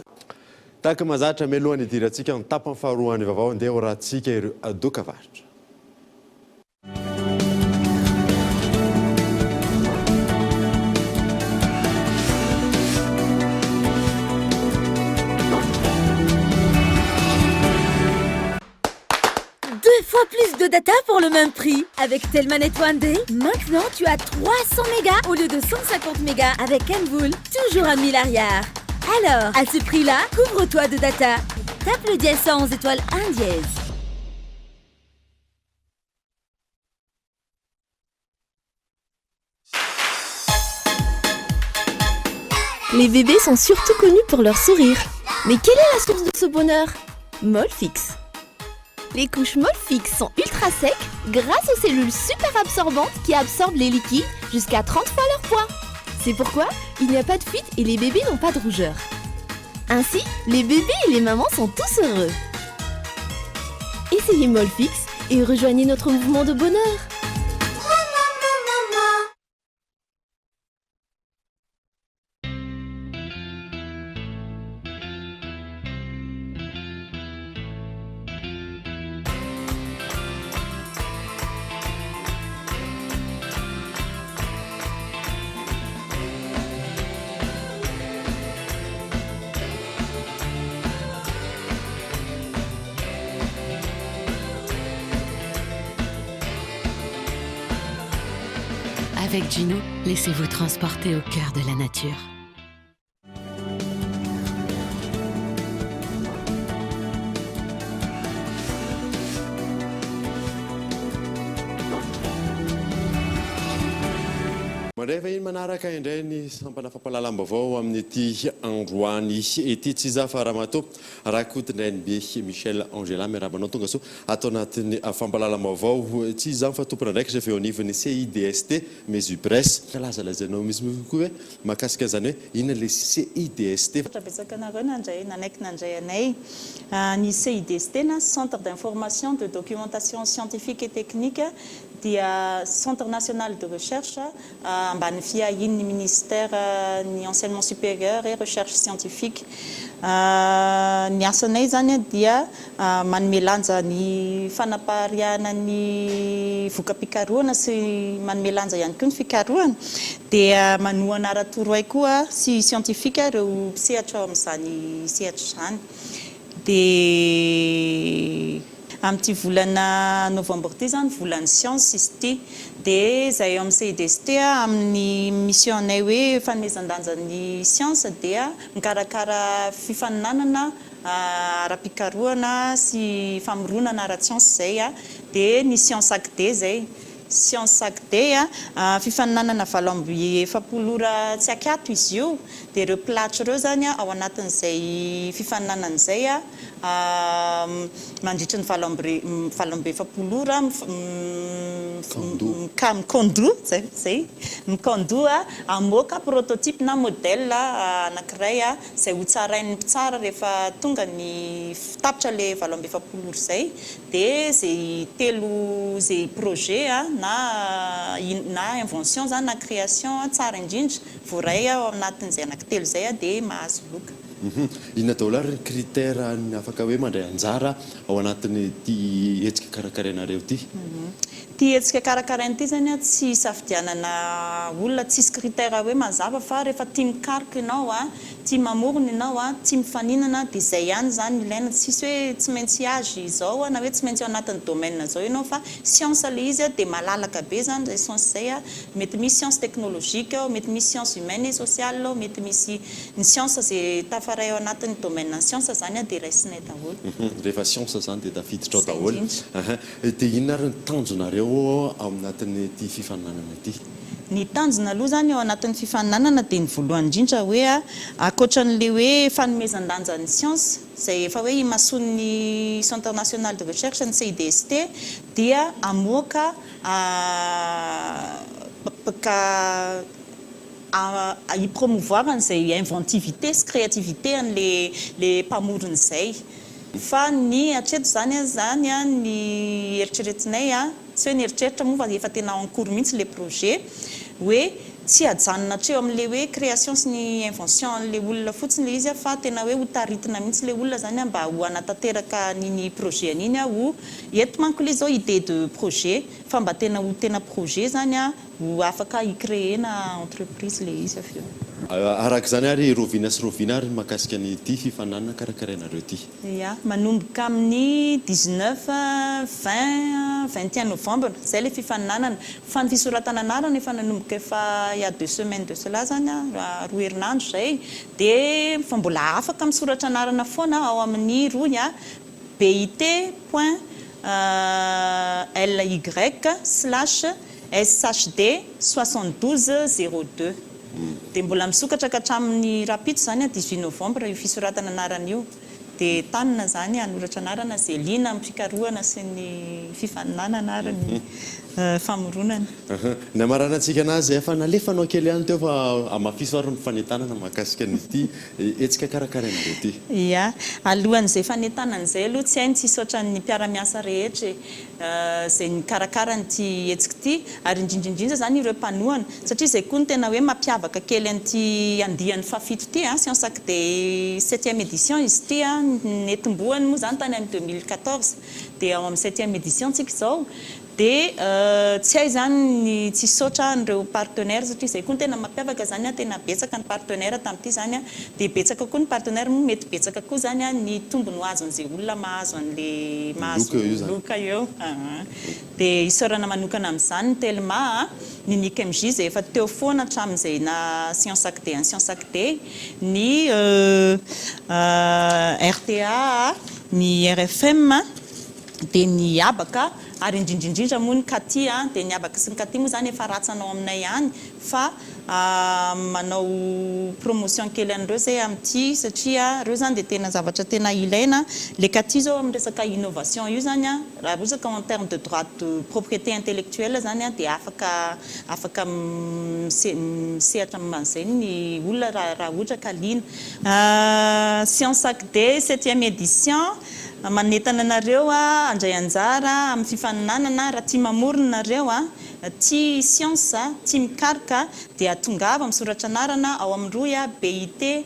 Tahaka mahazatra mialohan'ny idirantsika ny tapany faharoan'ny vaovao andeha ho rahantsika ireo adoka varitra. Fois plus de data pour le même prix. Avec Telmanet One Day, maintenant tu as 300 mégas au lieu de 150 mégas avec Envoul, toujours à 1000 arrières. Alors, à ce prix-là, couvre-toi de data. Tape le dièse 111 étoile 1 dièse. Les bébés sont surtout connus pour leur sourire. Mais quelle est la source de ce bonheur? Molfix. Les couches Molfix sont ultra secs grâce aux cellules super absorbantes qui absorbent les liquides jusqu'à 30 fois leur poids. C'est pourquoi il n'y a pas de fuite et les bébés n'ont pas de rougeur. Ainsi, les bébés et les mamans sont tous heureux. Essayez Molfix et rejoignez notre mouvement de bonheur. Avec Gino, laissez-vous transporter au cœur de la nature. Rehefa iny manaraka indray ny sampana fampalalam-baovao amin'ny ity androany ety tsy zafa Ramatoa rakotindrainy be Michel Angela miarabanao tonga so atao anatin'ny fampalalam-baovao tsy zany fa tompona ndraiky rehefa eo anivon'ny CIDST Mesupres lazalazanao misy hoe mahakasika zany hoe inona le CIDST. Betsaka nareo nandray nanaiky nandray anay ny CIDST na Centre d'information de documentation scientifique et technique dia Centre national de recherche ambany fiahin'ny ministère ny enseignement supérieur et recherche scientifique. Ny asanay zany dia manome lanja ny fanapariana ny voka-pikarohana sy manome lanja ihany koa ny fikarohana dia manohana aratoroay koa sy scientifique reo sehatra amin'izany sehatra zany dia amin'ity volana novembre ty zany volana science izy ty dia zay amin'ny CIDST amin'ny mission anay hoe fanomezan-danja ny science dia mikarakara fifaninanana ara-pikarohana sy famoronana ara-science zay dia ny science acte zay science acte fifaninanana valo amby efapolo ora tsy akato izy io dia ireo platra ireo zany ao anatin'izay fifaninanana zay mandritra ny valo amby efapolo ora mikondo zay mikondo amoaka prototype na modèle anankiray zay ho tsarain'ny mpitsara rehefa tonga ny tapitra le valo amby efapolo ora zay dia zay telo zay projet na invention zany na création tsara indrindra voaray ao anatin'izay anankitelo zay dia mahazo loka. Inona daholo ary ny critère ny afaka hoe mandray anjara ao anatin'ny ty hetsika karakarainareo ty? Ty hetsika karakaraina ty zany tsy safidianana olona tsisy critère hoe mazava fa rehefa tia mikaroka ianao tia mamorona ianao tia mifaninana dia zay ihany zany ilaina tsisy hoe tsy maintsy age izao na hoe tsy maintsy ao anatin'ny domaine zao ianao fa science le izy dia malalaka be zany zay science zay mety misy science technologique mety misy science humaine et sociale mety misy ny science zay tafaray ao anatin'ny domaine ny science zany dia raisinay daholo. Rehefa science zany dia tafiditra ao daholo. Dia inona ary ny tanjonareo ao anatin'ny ty fifaninanana ty? Ny tanjona aloha zany ao anatin'ny fifaninanana dia ny voalohany indrindra hoe akoatran'le hoe fanomezan-danja ny science zay efa hoe imason'ny Centre national de recherche ny CIDST dia amoaka hipromouvoir an'izay inventivité sy créativité an'le mpamorona izay fa ny atreto zany a ny eritreretinay a tsy hoe ny eritreritra moa fa efa tena en cours mihitsy le projet hoe tsy ajanona hatreo amin'le hoe création sy ny invention le olona fotsiny le izy a fa tena hoe ho taritina mihitsy le olona zany a mba ho anatanteraka niny projet an'iny a ho eto manko le zao idée de projet fa mba tena ho tena projet zany a ho afaka hicréena entreprise le izy avy eo. Araka zany ary rovina sy rovina ary makasika ny ty fifanana karakarainareo ty. Ya, manomboka amin'ny 19, 20, 21 novembre zay le fifananana fa ny fisoratana anarana efa nanomboka efa il y a 2 semaines de cela zany a roa herinandro zay de fa mbola afaka misoratra anarana foana ao amin'ny roy a bit.ly/shd 7202 de mbola misokatra ka hatramin'ny rapito zany a 18 novembre io fisoratana anarana io de tanina zany anoratra anarana Zélina amin'ny fikarohana sy ny fifaninana ary ny famoronana. Namarana antsika anazy efa nalefanao kely ihany teo fa amafiso ary ny fanetanana mahakasika nyty etsika karakarainareo ty. Ya, alohan'izay fanetanana izay aloha tsy hainy tsisy ohatran'ny mpiara-miasa rehetra zay nikarakara nyty etsika ty ary indrindrindrindra zany ireo mpanohana satria zay koa ny tena hoe mampiavaka kely an'ity andian'ny fafito ty Sciences Ac de 7e édition izy ty netombohany moa zany tany amin'ny 2014 de ao amin'ny 7e édition tsika zao de tsy hay zany ny tsy sotra nireo partenaire satria zay koa ny tena mampiavaka zany a tena betsaka ny partenaire tamin'ity zany a de betsaka koa ny partenaire mety betsaka koa zany a ny tombony ho azo an'izay olona mahazo an'le mahazo loka eo de isaorana manokana amin'izany ny telma ny NICMJ zay efa teo foana hatramin'izay na Sciences Ac de Sciences Ac de ny RTA ny RFM de ny abaka ary indrindrindrindra moa ny katy de ny abaka sy ny katy moa zany efa ratsanao aminay ihany fa manao promotion kely an'ireo zay amin'ity satria reo zany de tena zavatra tena ilaina le katy zao amin'ny resaka innovation io zany a raha bozaka en terme de droit de propriété intellectuelle zany a de afaka misehatra amin'izay ny olona raha ohatra ka liana. Sciences Ac de 7e édition manetana anareo andray anjara amin'ny fifaninanana raha tia mamorona nareo tia science tia mikarika de atongava misoratra anarana ao amin'ny roy bit.ly/shd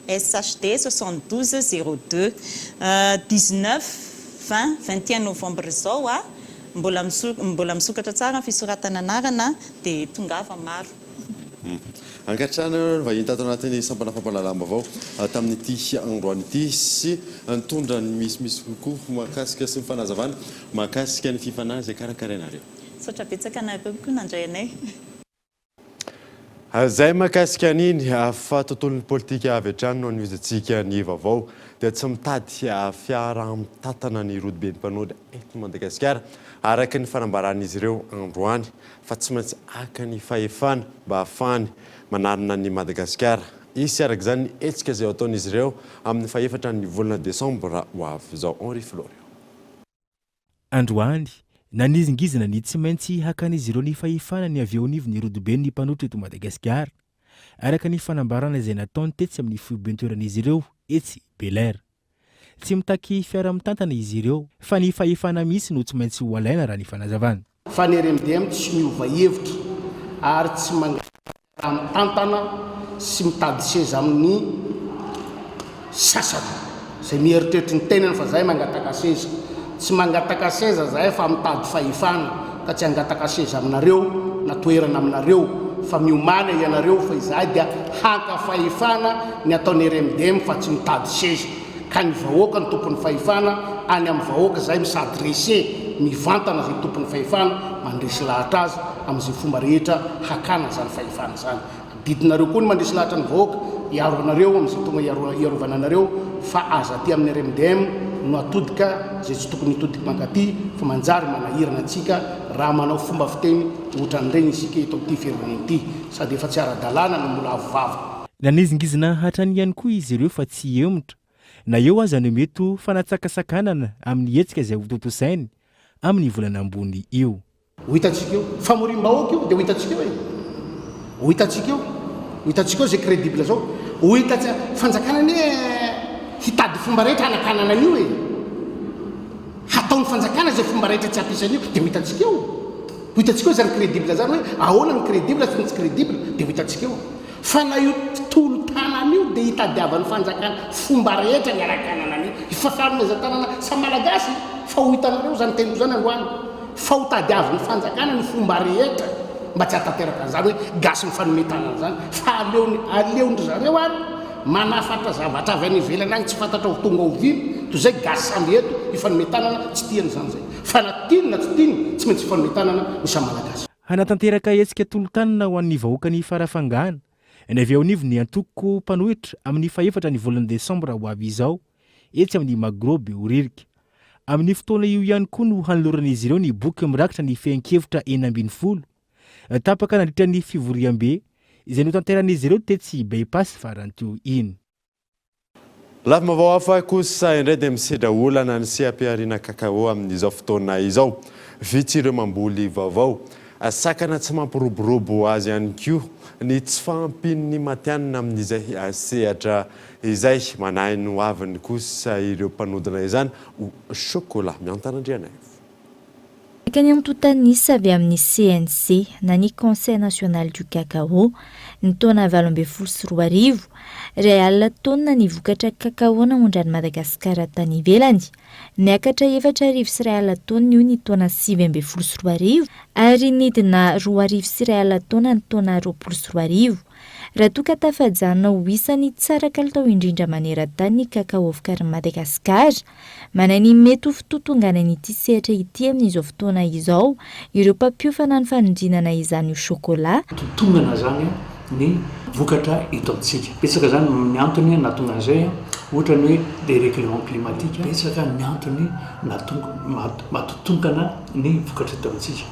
7202 19 20 21 novembre zao mbola misokatra tsara fisoratana anarana de tongava maro. Angatrana vahiny tato anatin'ny sampana fampalalam-baovao tamin'ity androanyity sy nitondra ny misimisy kokoa mahakasika sy mifanazavana mahakasika ny fifanana zay karakarainareo. Sotra betsaka nareo koa nandray anay. Zay mahakasika an'iny fa tontolon'ny politika avy hatrany no an'izantsika ny vaovao dia tsy mitady fiara mitatana ny rodobe ny mpanodry eto Madagasikara araka ny fanambaran'izy ireo androany fa tsy maintsy aka ny fahefana mba ahafahany manarina ny Madagasikara. Isy araka zany etsika zay ataon'izy ireo amin'ny fahefatra ny volana Desambra ho avy zao Henri Florio. Androany nanizingizana ny tsy maintsy hakan'izy ireo ny fahefana ny avy eo nivo ny rodobe ny mpanotra eto Madagasikara araka ny fanambarana izay nataony tetsy amin'ny fibentoeran'izy ireo etsy Belair. Tsy mitaky fiara mitantana izy ireo fa ny fahefana misy no tsy maintsy ho alaina raha ny fanazavana. Fa ny RMDM tsy miova hevitra ary tsy mitantana sy mitady seza amin'ny sasany zay mieritreritra ny tenany fa zay mangataka seza tsy mangataka seza zay fa mitady fahefana ka tsy angataka seza aminareo na toerana aminareo fa miomana ianareo fa izay dia haka fahefana ny ataony RMDM fa tsy mitady seza ka ny vahoaka ny tompon'ny fahefana any amin'ny vahoaka zay misadresse mivantana zay tompon'ny fahefana mandresy lahatra azy amin'izay fomba rehetra hakana zany fahefana zany. Didinareo koa ny mandresy lahatra ny vahoaka iaroanareo amin'izay tonga iarovana anareo fa aza ty amin'ny RMDM no atodika zay tsy tokony hitodika mankaty fa manjary manahirana antsika raha manao fomba fiteny ohatran'ireny isika eto amin'ity firenena ity sady efa tsy ara-dalàna no mbola avovava. Nanizingizina hatrany ihany koa izy ireo fa tsy emotra na eo aza no mety fanatsakasakanana amin'ny hetsika izay ho totosainy amin'ny volana ambony io. ho hitantsika eo famorim-bahoaka io dia ho hitantsika eo e ho hitantsika eo zay crédible zao ho hitatsa fanjakana ny hitady fomba rehetra hanakanana an'io e hataon'ny fanjakana zay fomba rehetra tsy ampisan'io dia ho hitantsika eo zany crédible zany hoe ahoana ny crédible sy ny tsy crédible dia ho hitantsika eo fa na io tolo-tanan'io dia hitadiavan'ny fanjakana fomba rehetra ny anakanana an'io ifafanomezan-tanana sa malagasy fa ho hitanareo zany teniko zany androany fa ho tadiavin'ny fanjakana ny fomba rehetra mba tsy hatateraka an'izany hoe gasy ny fanometanana zany fa aleondry zareo ary manafatra zavatra avy any ivelana agny tsy fantatra ho tonga ho vily toy zay gasy samby eto ifanometanana tsy tiany zany zay fa na tiany na tsy tiany tsy maintsy ifanometanana ny sa malagasy hanatanteraka hetsika tolo-tanana ho an'ny vahoaka ny farafangana ny avy ao anivo ny antoko mpanohitra amin'ny faefatra ny volana desambra ho avy izao etsy amin'ny magrobe ho ririka amin'ny fotoana io ihany koa no hanoloran'izy ireo ny boky mirakitra ny fehan-kevitra 12 tapaka nandritra ny fivoriam-be izay notanteran'izy ireo tetsy bypass faranto iny lafy mavao hafa kosa indray dia misedra olana ny sehampiariana kakao amin'izao fotoana izao vitsy ireo mamboly vaovao sakana tsy mampiroborobo azy ihany koa ny tsy fampin'ny matianina amin'izay sehatra izay manahy no aviny kosa ireo mpanodina izany ho chocolat miantarandrianay Kany antotanisa avy amin'ny CNC na ny Conseil national du cacao ny taona 2024 real taona ny vokatra cacao namondrany Madagasikara tany ivelany niakatra 4 sy real taona io ny taona 2024 ary nidina 2 sy real taona ny taona 2024 raha toka tafajana ho isany tsara kalitao indrindra maneran-tany ny cacao vokarin'i Madagasikara manany mety ho fitotongana n'ity sehatra ity amin'izao fotoana izao ireo mpampiofana ny fanindrinana izany io chocolat totongana zany ny vokatra eto amintsika betsaka zany ny antony natonga an'izay ohatra ny hoe dérèglement climatique betsaka ny antony matotongana ny vokatra eto amintsika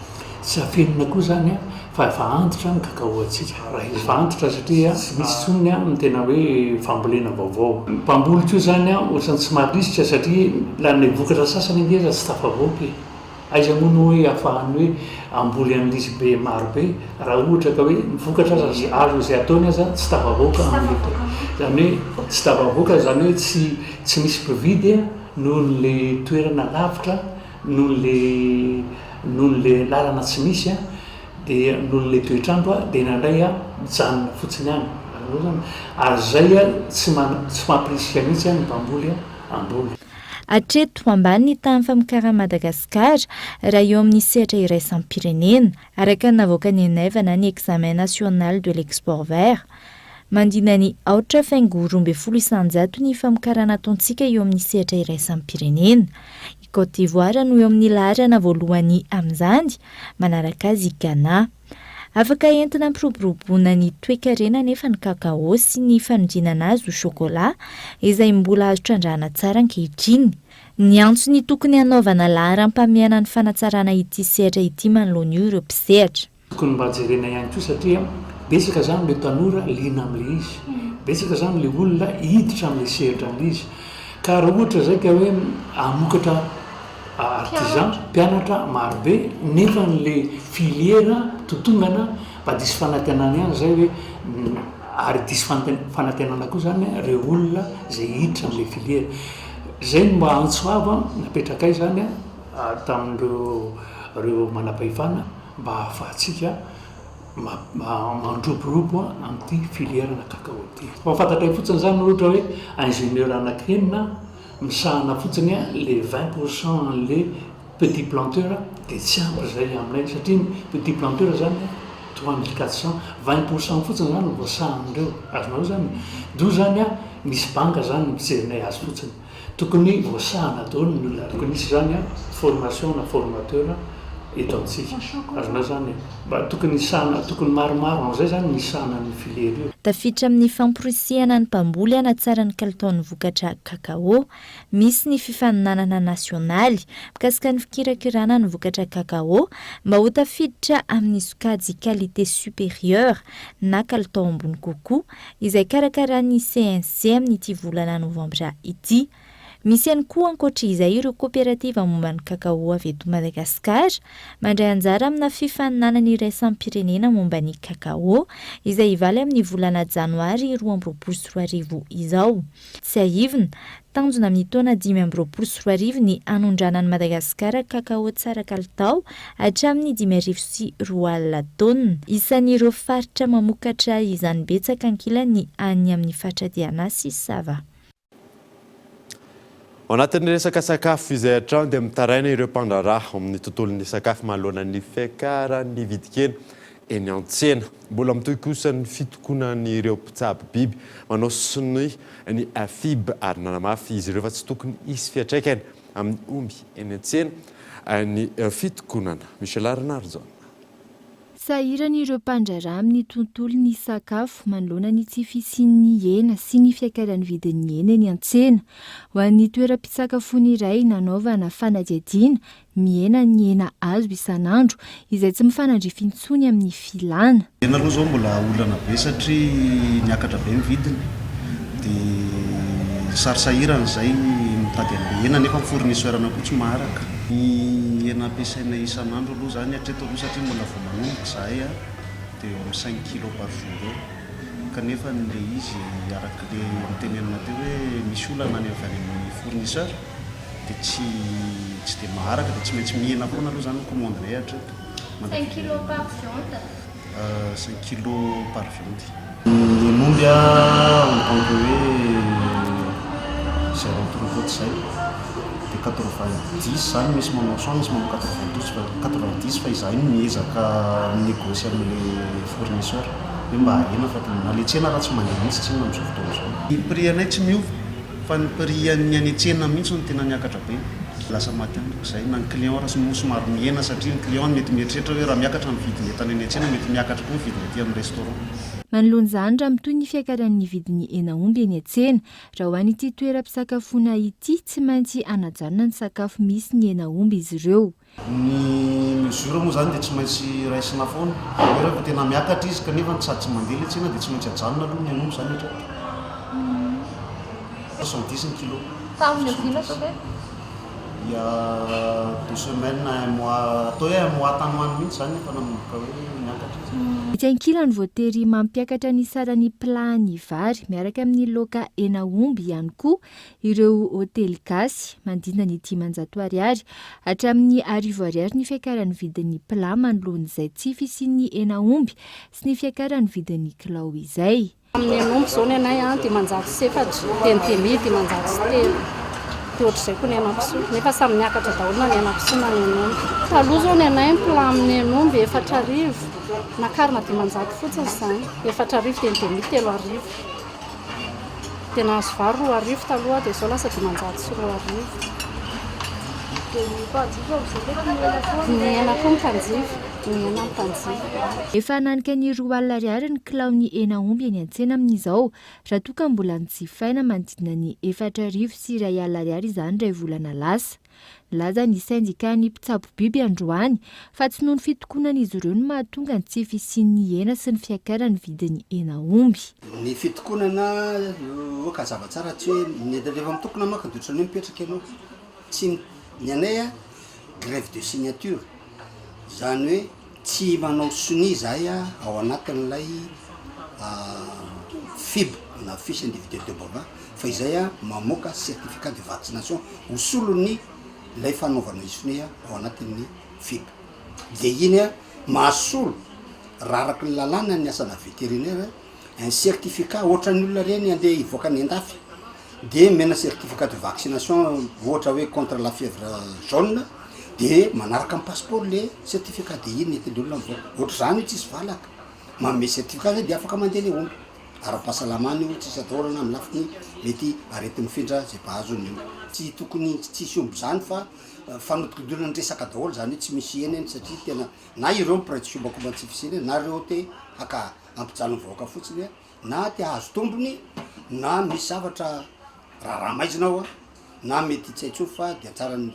tsy afenina koa zany fa antitra ny cacao atsika raha izy fa antitra satria misy tsonony ny tena hoe fambolena vaovao mpamboly koa zany ohatrany tsy maharisitra satria lany vokatra sasany ngeza tsy tafavoaky aiza moa no hoe ahafahany hoe amboly an'izy be maro be raha ohatra ka hoe vokatra azo izay ataony aza tsy tafavoaka zany hoe tsy tafavoaka zany hoe tsy misy mpividy noho le toerana lavitra noho le lalana tsy misy dia noho le toetrandro dia nandray mijanona fotsiny any ary zay tsy mampirisika mihitsy ny mpamboly amboly Hatreto ambany ny tany famokarana Madagasikara raha eo amin'ny sehatra iraisam-pirenena araka ny navoaka ny anaivana ny examen national de l'export vert mandina ny 4.20 isanjato ny famokarana ataontsika eo amin'ny sehatra iraisam-pirenena Côte d'Ivoire no eo amin'ny laharana voalohany amin'izany manaraka azy Ghana afaka entina ampiroboroboana ny toe-karena nefa ny cacao sy ny fanindrinana azy ho chocolat izay mbola azo trandrahana tsara ankehitriny ny antsony tokony hanaovana laharam-pameana ny fanatsarana ity sehatra ity manoloana ireo mpisehatra tokony mba jerena ihany koa satria betsaka zany le tanora liana amin'le izy betsaka zany le olona hiditra amin'le sehatra amin'le izy ka raha ohatra zay ka hoe amokatra artisan mpianatra marobe nefa n'le filiera totongana mba disy fanantenana ihany zay hoe ary disy fanantenana koa zany reo olona zay hiditra amin'le filiera zay no mba antsoava napetrakay zany tamin'ireo manam-pahefana mba ahafahantsika mandroborobo amin'ity filiera na cacao ty mahafantatray fotsiny zany ohatra hoe ingénieur anankienina misahana fotsiny le 20% le petit planteur dia tsy ampy zay aminay satria petit planteur zany 3400 20% fotsiny zany voasahan'ireo azonao zany do zany misy banka zany mitserinay azy fotsiny tokony voasahana daholo ny olona tokony misy zany formation na formateur eto amintsika azonao zany mba tokony maromaro an'izay zany misahana ny filiera io tafiditra amin'ny famporisihana ny mpamboly hanatsara ny kalitaon'ny vokatra cacao misy ny fifaninanana nasionaly mikasika ny fikirakirana ny vokatra cacao mba ho tafiditra amin'ny sokajy qualité supérieure na kalitao ambony kokoa izay karakaran'ny CNC amin'ity volana novambra ity Misy ihany koa ankoatra izay ireo kooperativa momba ny kakao avy eto Madagasikara mandray anjara amina fifaninanana ny iraisam-pirenena momba ny kakao izay hivaly amin'ny volana janoary 2024 izao. Tsy ahivina, tanjona amin'ny taona 2024 ny anondranan'ny Madagasikara kakao tsara kalitao hatramin'ny 5,4 taonina. Isan'ireo faritra mamokatra izany betsaka ankilany any amin'ny fatratiana sy Sava. Ao anatin'ny resaka sakafo izay hatrany dia mitaraina ireo mpandraraha amin'ny tontolon'ny sakafo manoloana ny fiakaran'ny vidikena eny an-tsena. Mbola mitohy kosa ny fitokonan'ireo mpitsabo biby manao sinoy ny fiba ary nanamafy izy ireo fa tsy tokony hisy fiantraikany amin'ny omby eny an-tsena ny fitokonana. Michel Arnardzon. Sahiran'ireo mpandraraha amin'ny tontolon'ny sakafo manoloana ny tsy fisian'ny hena sy ny fiakaran'ny vidin'ny hena eny an-tsena. Ho an'ny toeram-pisakafoana iray nanaovana fanadihadiana mihena ny hena azo isan'andro izay tsy mifanandrify intsony amin'ny filana. Hena aloha zao mbola olana be satria niakatra be ny vidiny dia sarisahirana izay mitady an'ilay hena nefa fournisseurana koa tsy maharaka. Ny hena ampiasaina isan'andro aloha zany hatreto aloha satria mbola vao manomboka zahay dia eo amin'ny 5 kilo par jour eo. Kanefa n'ilay izy arak'ilay mitenenina teo hoe misy olana any avy amin'ny fournisseur dia tsy dia maharaka dia tsy maintsy mihena foana aloha zany commandinay hatreto. 5 kilo par viande. 5 kilo par viande. Ny omby on compte hoe 0,3 zay. 90 zany misy manao 100 misy manao 90 fa izahay miezaka minégocie amin'ilay fournisseur hoe mba hena fa na le tsena raha tsy mandeha mihitsy tsena amin'izao fotoana izao. Ny prix anay tsy miova fa ny prix any an-tsena mihitsy no tena niakatra be. Lasa maty androko izay na ny client raha somary mihena satria ny client mety mieritreritra hoe raha miakatra ny vidiny entana eny an-tsena mety miakatra koa ny vidiny aty amin'ny restaurant. Manoloana izany raha mitoy ny fiakaran'ny vidin'ny hena omby eny an-tsena raha ho an'ity toeram-pisakafoana ity tsy maintsy anajanona ny sakafo misy ny hena omby izy ireo. Ny mesure moa zany dia tsy maintsy raisina foana. Rehefa tena miakatra izy kanefa sady tsy mandeha ilay tsena dia tsy maintsy ajanona aloha ny hena omby zany hatreto. 70 kilo. Tamin'ny vila toke? Il y a 2 semaines, un mois, atao hoe un mois tanoany mihitsy zany efa nanomboka hoe miakatra izy. Ity ankilany voatery mampiakatra ny sarany plat-ny vary miaraka amin'ny laoka hena omby ihany koa ireo hôtely gasy mandina ny 500 ariary hatramin'ny 10 ariary ny fiakaran'ny vidin'ny plat manoloana izay tsy fisian'ny hena omby sy ny fiakaran'ny vidin'ny kilao izay. Amin'ny hena omby zao ny anay dia 170 dia ny 100 dia ohatr'izay koa ny henan-kisoa nefa samy miakatra daholo na ny henan-kisoa na ny hena omby. Taloha zao ny anay plat amin'ny hena omby 4 arivo nakarina 500 fotsiny izany 4 arivo dia ny 3 arivo. Dia nahazo vary 2 arivo taloha dia izao lasa 500 sy 2 arivo. Ny hena koa mipanjifa. Efa nanika ny 2 alina ariary ny kilaon'ny hena omby eny an-tsena amin'izao raha toa ka mbola nijifaina manodidina ny 4 arivo sy 2 alina ariary izany iray volana lasa. Laza ny syndicat-ny mpitsabo biby androany fa tsy noho ny fitokonan'izy ireo no mahatonga ny tsy fisian'ny hena sy ny fiakaran'ny vidin'ny hena omby. Ny fitokonana kazava tsara tsy hoe rehefa mitokona maka dia ohatran'ny hoe mipetraka ianao. Tsy ny anay grève de signature. Zany hoe tsy manao soni zahay ao anatin'ilay FIB na fiche individuelle de bovin fa izay mamoaka certificat de vaccination ho solon'ny ilay fanaovana izy soni ao anatin'ny FIB. Dia iny mahasolo raha araka ny lalàna ny asana vétérinaire un certificat ohatran'ny olona reny andeha hivoaka ny andafy dia mena certificat de vaccination ohatra hoe contre la fièvre jaune dia manaraka amin'ny passeport le certificat dia iny nentin'ny olona mivoaka. Ohatra zany hoe tsisy valaka manome certificat zay dia afaka mandeha le omby. Ara-pahasalamana io tsisy atahorana amin'ny lafiny mety aretin'ny findra zay mpahazo ny omby. Tsy tokony tsisy omby zany fa fanodikodolana ny resaka daholo zany hoe tsy misy hena eny satria tena na ireo mipiraity fiombakomba tsy fisiny na ireo te haka ampijalo mivoaka fotsiny na te hahazo tombony na misy zavatra raha maizina ao na mety tsy haintsony fa dia tsara ny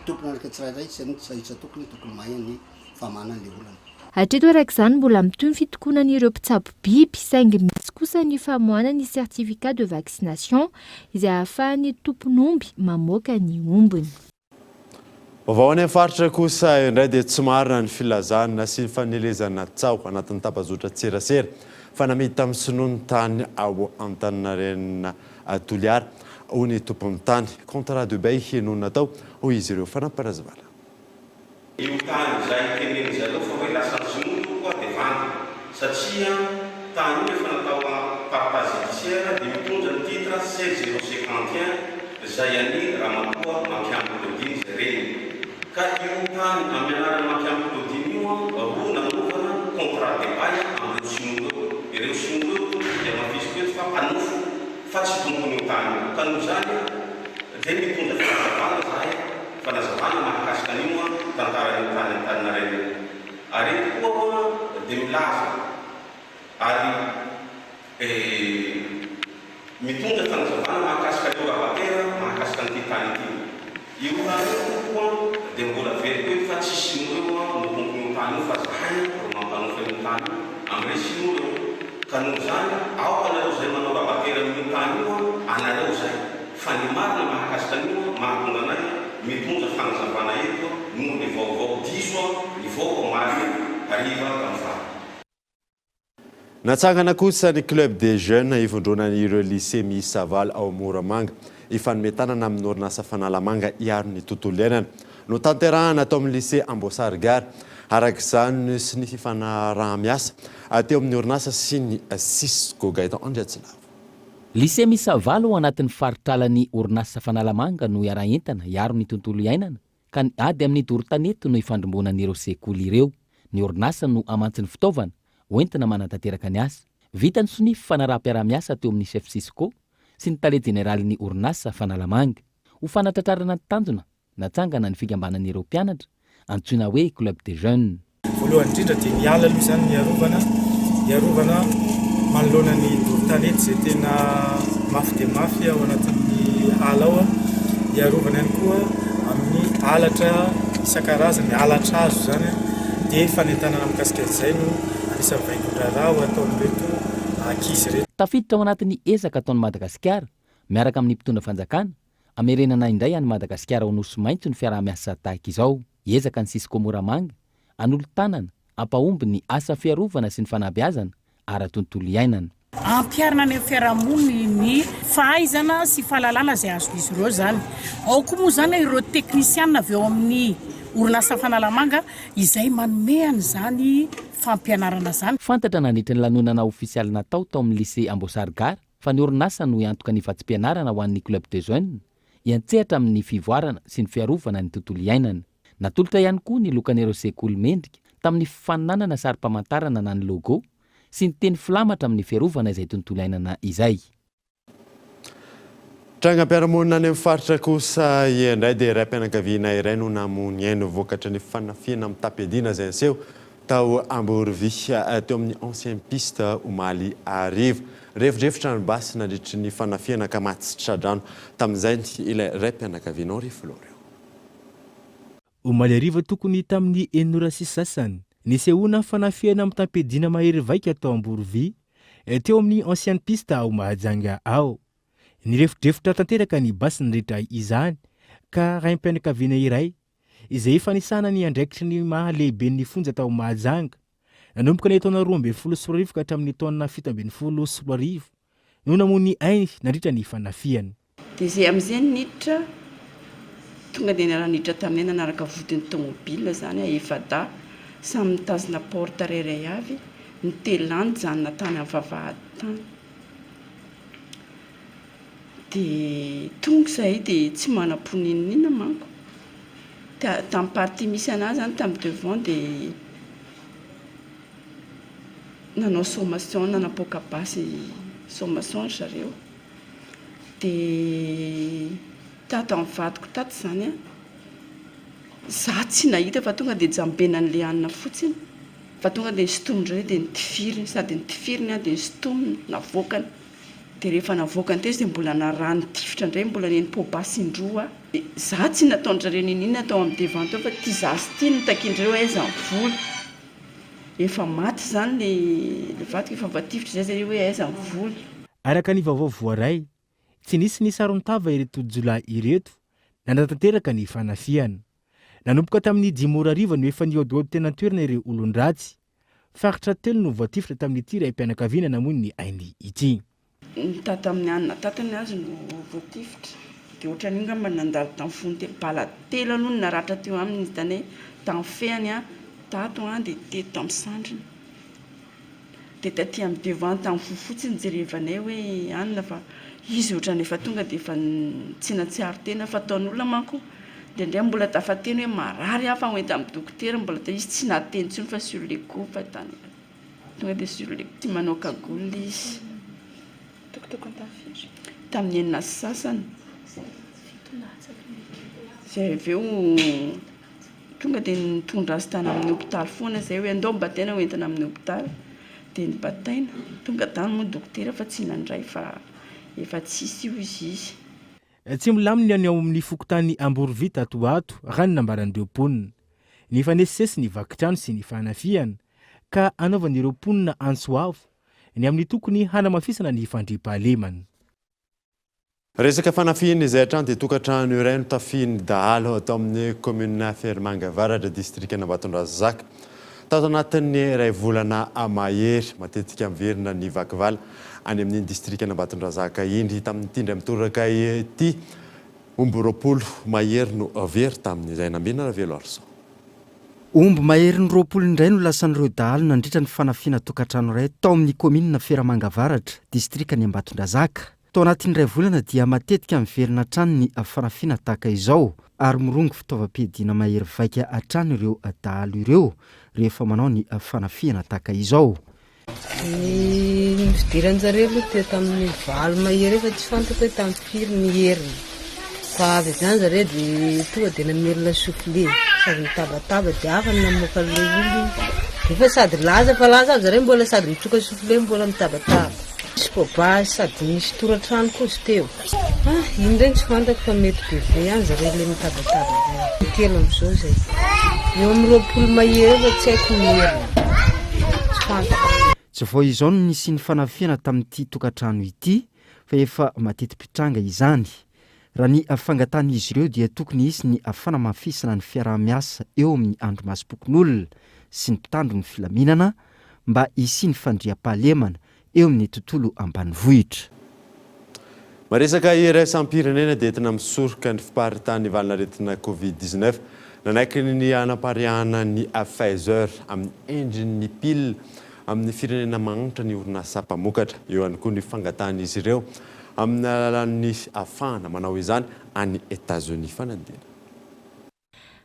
tompony araka tsirairay tsy ahitra tokony mahay ny famanan'le olana. Hatreto arak'izany mbola mitoy ny fitokonan'ireo mpitsabo biby saingy misy kosa ny famoahana ny certificat de vaccination izay ahafahan'ny tompon'omby mamoaka ny ombiny. Vaovao any amin'ny faritra kosa indray dia tsy marina ny filazana sy ny fanelezana tsaho anatin'ny tapazotra tserasera fa namidy tamin'ny sinoa ny tany ao Antaninarenina Toliara ho ny tompon'ny tany. Contrat de bail henonina tao hoy izy ireo fanamparazavana. Io tany izay teneny zareo fa hoe lasa sinoa koa dia vandy satria tany io efa natao par judiciaire dia mitondra ny titre 16051 izay any Ramatoa Makiambolodiny izay reny. Ka io tany amin'ny anarana Makiambolodiny io roa nanovana contrat de bail amin'ireo sinoa eo. Ireo sinoa eo dia mafisy koeto fa mpanofo fa tsy tompony io tany io. Ka noho izany dia mitondra fanazavana zahay fanazavana mahakasika an'io tantaran'ny tany Antaninarenina. Ary eto koa dia milaza ary mitondra fanazavana mahakasika an'io rabatera mahakasika an'ity tany ity. Io tany io koa dia mbola very koe fa tsy sinoa eo no tompony io tany io fa zahay ro mampanofa io tany amin'ireo sinoa eo. Ka noho izany ao anareo izay manao rabatera amin'io tany io anareo zay fa ny marina mahakasika an'io mahatonga anay mitondra fanazavana eto noho ny vaovao diso ny vaovao mary ariva tamin'ny fa. Natsangana kosa ny club des jeunes ivondronan'ireo lycée miisa valo ao Moramanga ifanometanana amin'ny orinasa Fanalamanga hiaro ny tontolo iainana no tanterahana atao amin'ny lycée Ambosary Gare. Arak'izany sy ny fifanaraha-miasa teo amin'ny orinasa sy ny Cisco Gaëtan Andriatsilavo. Lycée miisa valo ao anatin'ny faritralan'ny orinasa Fanalamanga no iara-entana hiaro ny tontolo iainana ka ny ady amin'ny doro-tanety no ifandrombonan'ireo sekoly ireo. Ny orinasa no amantsy ny fitaovana hoentina manatanteraka ny asa. Vita ny sonify fanaraha-piara-miasa teo amin'ny chef Cisco sy ny tale jeneralin'ny orinasa Fanalamanga. Ho fanatratrarana ny tanjona natsangana ny fikambanan'ireo mpianatra antsoina hoe club des jeunes. Voalohany indrindra dia miala aloha izany hiarovana manoloana ny doro-tanety izay tena mafy dia mafy ao anatin'ny ala ao, hiarovana ihany koa amin'ny halatra isan-karazany, halatra azo zany dia fanentanana mikasika izay no anisan'ny vaingon-draharaha ho ataon'ireto ankizy reto. Tafiditra ao anatin'ny ezaka ataon'i Madagasikara miaraka amin'ny mpitondra fanjakana amerenana indray any Madagasikara ho nosy maintso ny fiaraha-miasa tahaka izao. Ezaka ny Cisco Moramanga anolo-tanana ampahomby ny asa fiarovana sy ny fanabeazana ara-tontolo iainana. Ampiarina ny fiarahamoniny ny fahaizana sy fahalalana izay azo izy ireo zany. Ao koa moa zany ireo teknisianina avy eo amin'ny orinasa Fanalamanga izay manome an'izany fampianarana zany. Fantatra nandritra ny lanonana ofisialy natao tao amin'ny lycée Ambosary Gare fa ny orinasa no iantoka ny fatsim-pianarana ho an'ny club des jeunes hiantsehatra amin'ny fivoarana sy ny fiarovana ny tontolo iainana. Natolotra ihany koa ny lokan'ireo sekoly mendrika tamin'ny fifaninanana sary-pamantarana na ny logo sy ny teny filamatra amin'ny fiarovana izay tontolo iainana izay. Trangam-piarahamonina any amin'ny faritra kosa indray dia iray mpianakaviana iray no namony ainy vokatra ny fanafiana amin'ny tapiadina izay anseho tao Amborovia teo amin'ny ancien piste Omaly Arivo. Revidrevitra ny basy nandritry ny fanafiana ka maty tradrano tamin'izay ilay iray mpianakavianao Rifloreo. Omaly Arivo tokony tamin'ny enora sy sasany nisehoana fanafiana amin'ny tapiadina mahery vaika tao Amborovia teo amin'ny ancienne piste ao Mahajanga ao. Nirefidrefitra tanteraka ny basy nandritra izany ka raim-pianakaviana iray izay efa nisana ny andraikitry ny mahalehibe ny fonja tao Mahajanga nanomboka ny taona 2014 ka hatramin'ny taona 17 no namony ainy nandritra ny fanafiana. Dia izay amin'izay niditra tonga dia naraniditra taminay nanaraka vodin'ny tomobile zany efada samy mitazona porte reray avy ny telany janona tany amin'ny vavahady tany. Dia tonga izay dia tsy manam-poninina manko. Tamin'ny party misy anazy zany tamin'ny devant dia nanao sommation nanapoaka basy sommation zareo. Dia tato amin'ny vadiko tato zany za tsy nahita fa tonga dia jambena n'ilay anina fotsiny fa tonga dia nistomindray dia nitifiriny sady nitifiriny dia nistominy navoakany. Dia rehefa navoakany teo izy dia mbola narany tifitra indray mbola nenimpo basy indroa. Za tsy nataondrareo ninina tao amin'ny devant teo fa ty za sy ty notakindreo aiza ny vola. efa maty zany le vatika efa vatifitra zay zay hoe aiza mivoly. Araka ny vaovao voaray, tsy nisy ny saron-tava ireto jolahy ireto nanatanteraka ny fanafiana. Nanomboka tamin'ny 10 no efa niôdiôdy tena toerana ireo olon-dratsy. Faritra telo no voatifitra tamin'ity raim-pianakaviana namono ny ainy ity. Tata amin'ny anina tatany azy no voatifitra. Dia ohatran'iny ngamba nandalo tamin'ny fony telo bala telo aloha ny naratra teo aminy zany hoe tamin'ny feany tato dia teto tamin'ny sandriny. Dia taty amin'ny devant tamin'ny fofotsiny jerevanay hoe anina fa izy ohatran'ny efa tonga dia efa tsy natsiaro tena fa ataon'olona manko. Dia indray mbola tafateny hoe marary afa hoenta amin'ny dokotera mbola ta izy tsy nateny intsony fa sur les coups fa tany tonga dia sur les coups manao kagola izy tamin'ny enina sasany zay avy eo tonga dia nitondra azy tany amin'ny hôpitaly foana zay hoe andao mibataina hoentina amin'ny hôpitaly dia nibataina tonga tany moa dokotera fa tsy nandray fa efa tsisy io izy. Tsy milaminy any ao amin'ny fokotany Amborovita Atoato raha ny nambaran'ireo mponina. Ny fanesisesy ny vakitrano sy ny fanafiana ka anaovan'ireo mponina Antsoavo ny amin'ny tokony hanamafisana ny fandriam-pahalemana. Resaka fanafiana izay hatrany dia tokantrano iray no tafiany dahalo atao amin'ny commune Fierimangavaratra distrikana Ambatondrazaka. Tao anatin'ny iray volana mahery matetika miverina ny vakivala any amin'ny distrikana Ambatondrazaka iny tamin'ny tindray mitoraka ity omby 20 mahery no very tamin'izay nambina Ravelo Arson. Omby mahery ny 20 indray no lasan'ireo dahalo nandritra ny fanafiana tokantrano iray tao amin'ny commune Fierimangavaratra distrikany Ambatondrazaka. Tao anatin'ny iray volana dia matetika miverina hatrany ny fanafiana tahaka izao ary mirongo fitaovam-piadiana mahery vaika hatrany ireo dahalo ireo rehefa manao ny fanafiana tahaka izao. Ny fidiran'jareo aloha teo tamin'ny valo mahery efa tsy fantako hoe tamin'ny firy ny heriny fa avy zany zareo dia tonga dia namerina soufflé sady mitabataba dia hafa ny namoaka le olo efa sady laza fa laza avy zareo mbola sady mitsoka soufflé mbola mitabataba sy poba sady misy toratrano koa izy teo iny ndray tsy fantako fa mety beve ihany zareo le mitabataba zay telo amin'izao zay eo amin'ny 20 mahery efa tsy haiko ny heriny tsy fantako. Tsy vao izao no nisy ny fanafiana tamin'ity tokantrano ity fa efa mateti-pitranga izany. Raha ny fangatan'izy ireo dia tokony isy ny fanamafisana ny fiaraha-miasa eo amin'ny andro masom-pokon'olona sy ny mpitandro ny filaminana mba hisy ny fandriam-pahalemana eo amin'ny tontolo ambanivohitra. Maresaka iraisam-pirenena dia tena misoroka ny fiparitany valinaretina Covid-19 nanaiky ny anapariahana ny Pfizer amin'ny endrin'ny pile amin'ny firenena magnitra ny orinasa mpamokatra eo ihany koa ny fangatan'izy ireo amin'ny alalan'ny afahana manao izany any États-Unis fanadina.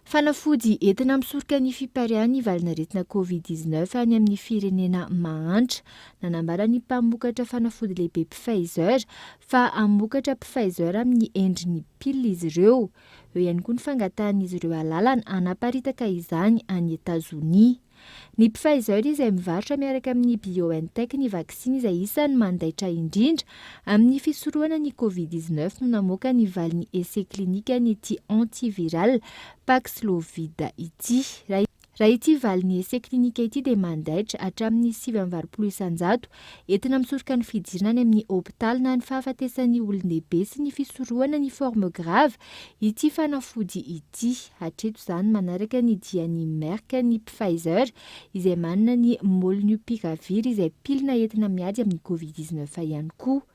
Fanafody entina misoroka ny fiparihan'ny valinaretina Covid-19 any amin'ny firenena mahantra. Nanambaran'ny mpamokatra fanafody lehibe Pfizer fa hamokatra Pfizer amin'ny endrin'ny pile izy ireo. Eo ihany koa ny fangatan'izy ireo alalana hanaparitaka izany any États-Unis. Ny Pfizer izay mivarotra miaraka amin'ny BioNTech ny vaksiny izay isan'ny mandaitra indrindra amin'ny fisorohana ny Covid-19 no namoaka ny valin'ny essai klinika nyity antiviral Paxlovid ity. Raha ity valin'ny essai klinika ity dia mandaitra hatramin'ny 7,20 isanjato entina misoroka ny fidirana any amin'ny hôpitaly na ny fahafatesan'ny olon-dehibe sy ny fisorohana ny forme grave ity fanafody ity. Hatreto izany manaraka ny dian'ny Merck ny Pfizer izay manana ny molnupiravir izay pilina entina miady amin'ny Covid-19 ihany koa.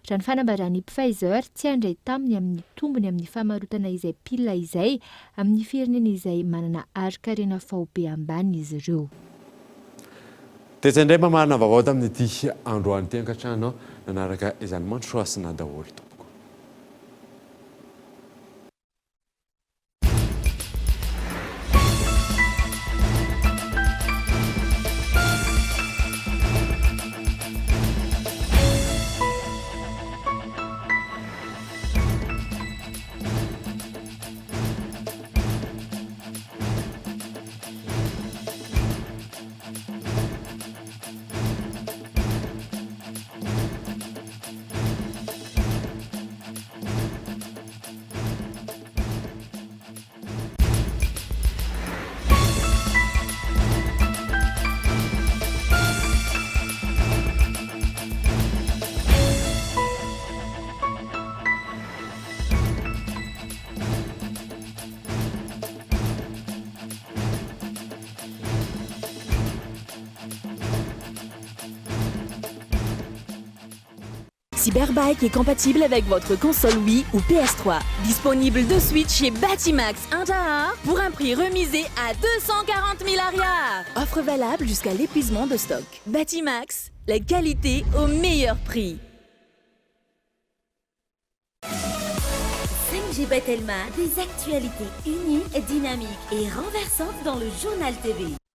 Raha ny fanambaran'ny Pfizer tsy handray taminy amin'ny tombony amin'ny famarotana izay pilina izay amin'ny firenena izay manana ari-karena faobe ambany izy ireo. Tetsa indray mamarina vaovao tamin'ity androany ty ankatrano nanaraka izany mandrosoasina daholo tompoko. Cyberbike est compatible avec votre console Wii ou PS3. Disponible de suite chez Batimax Intahar pour un prix remisé à 240 000 arrières. Offre valable jusqu'à l'épuisement de stock. Batimax, la qualité au meilleur prix. 5G Batelma, des actualités uniques, dynamiques et renversantes dans le journal TV.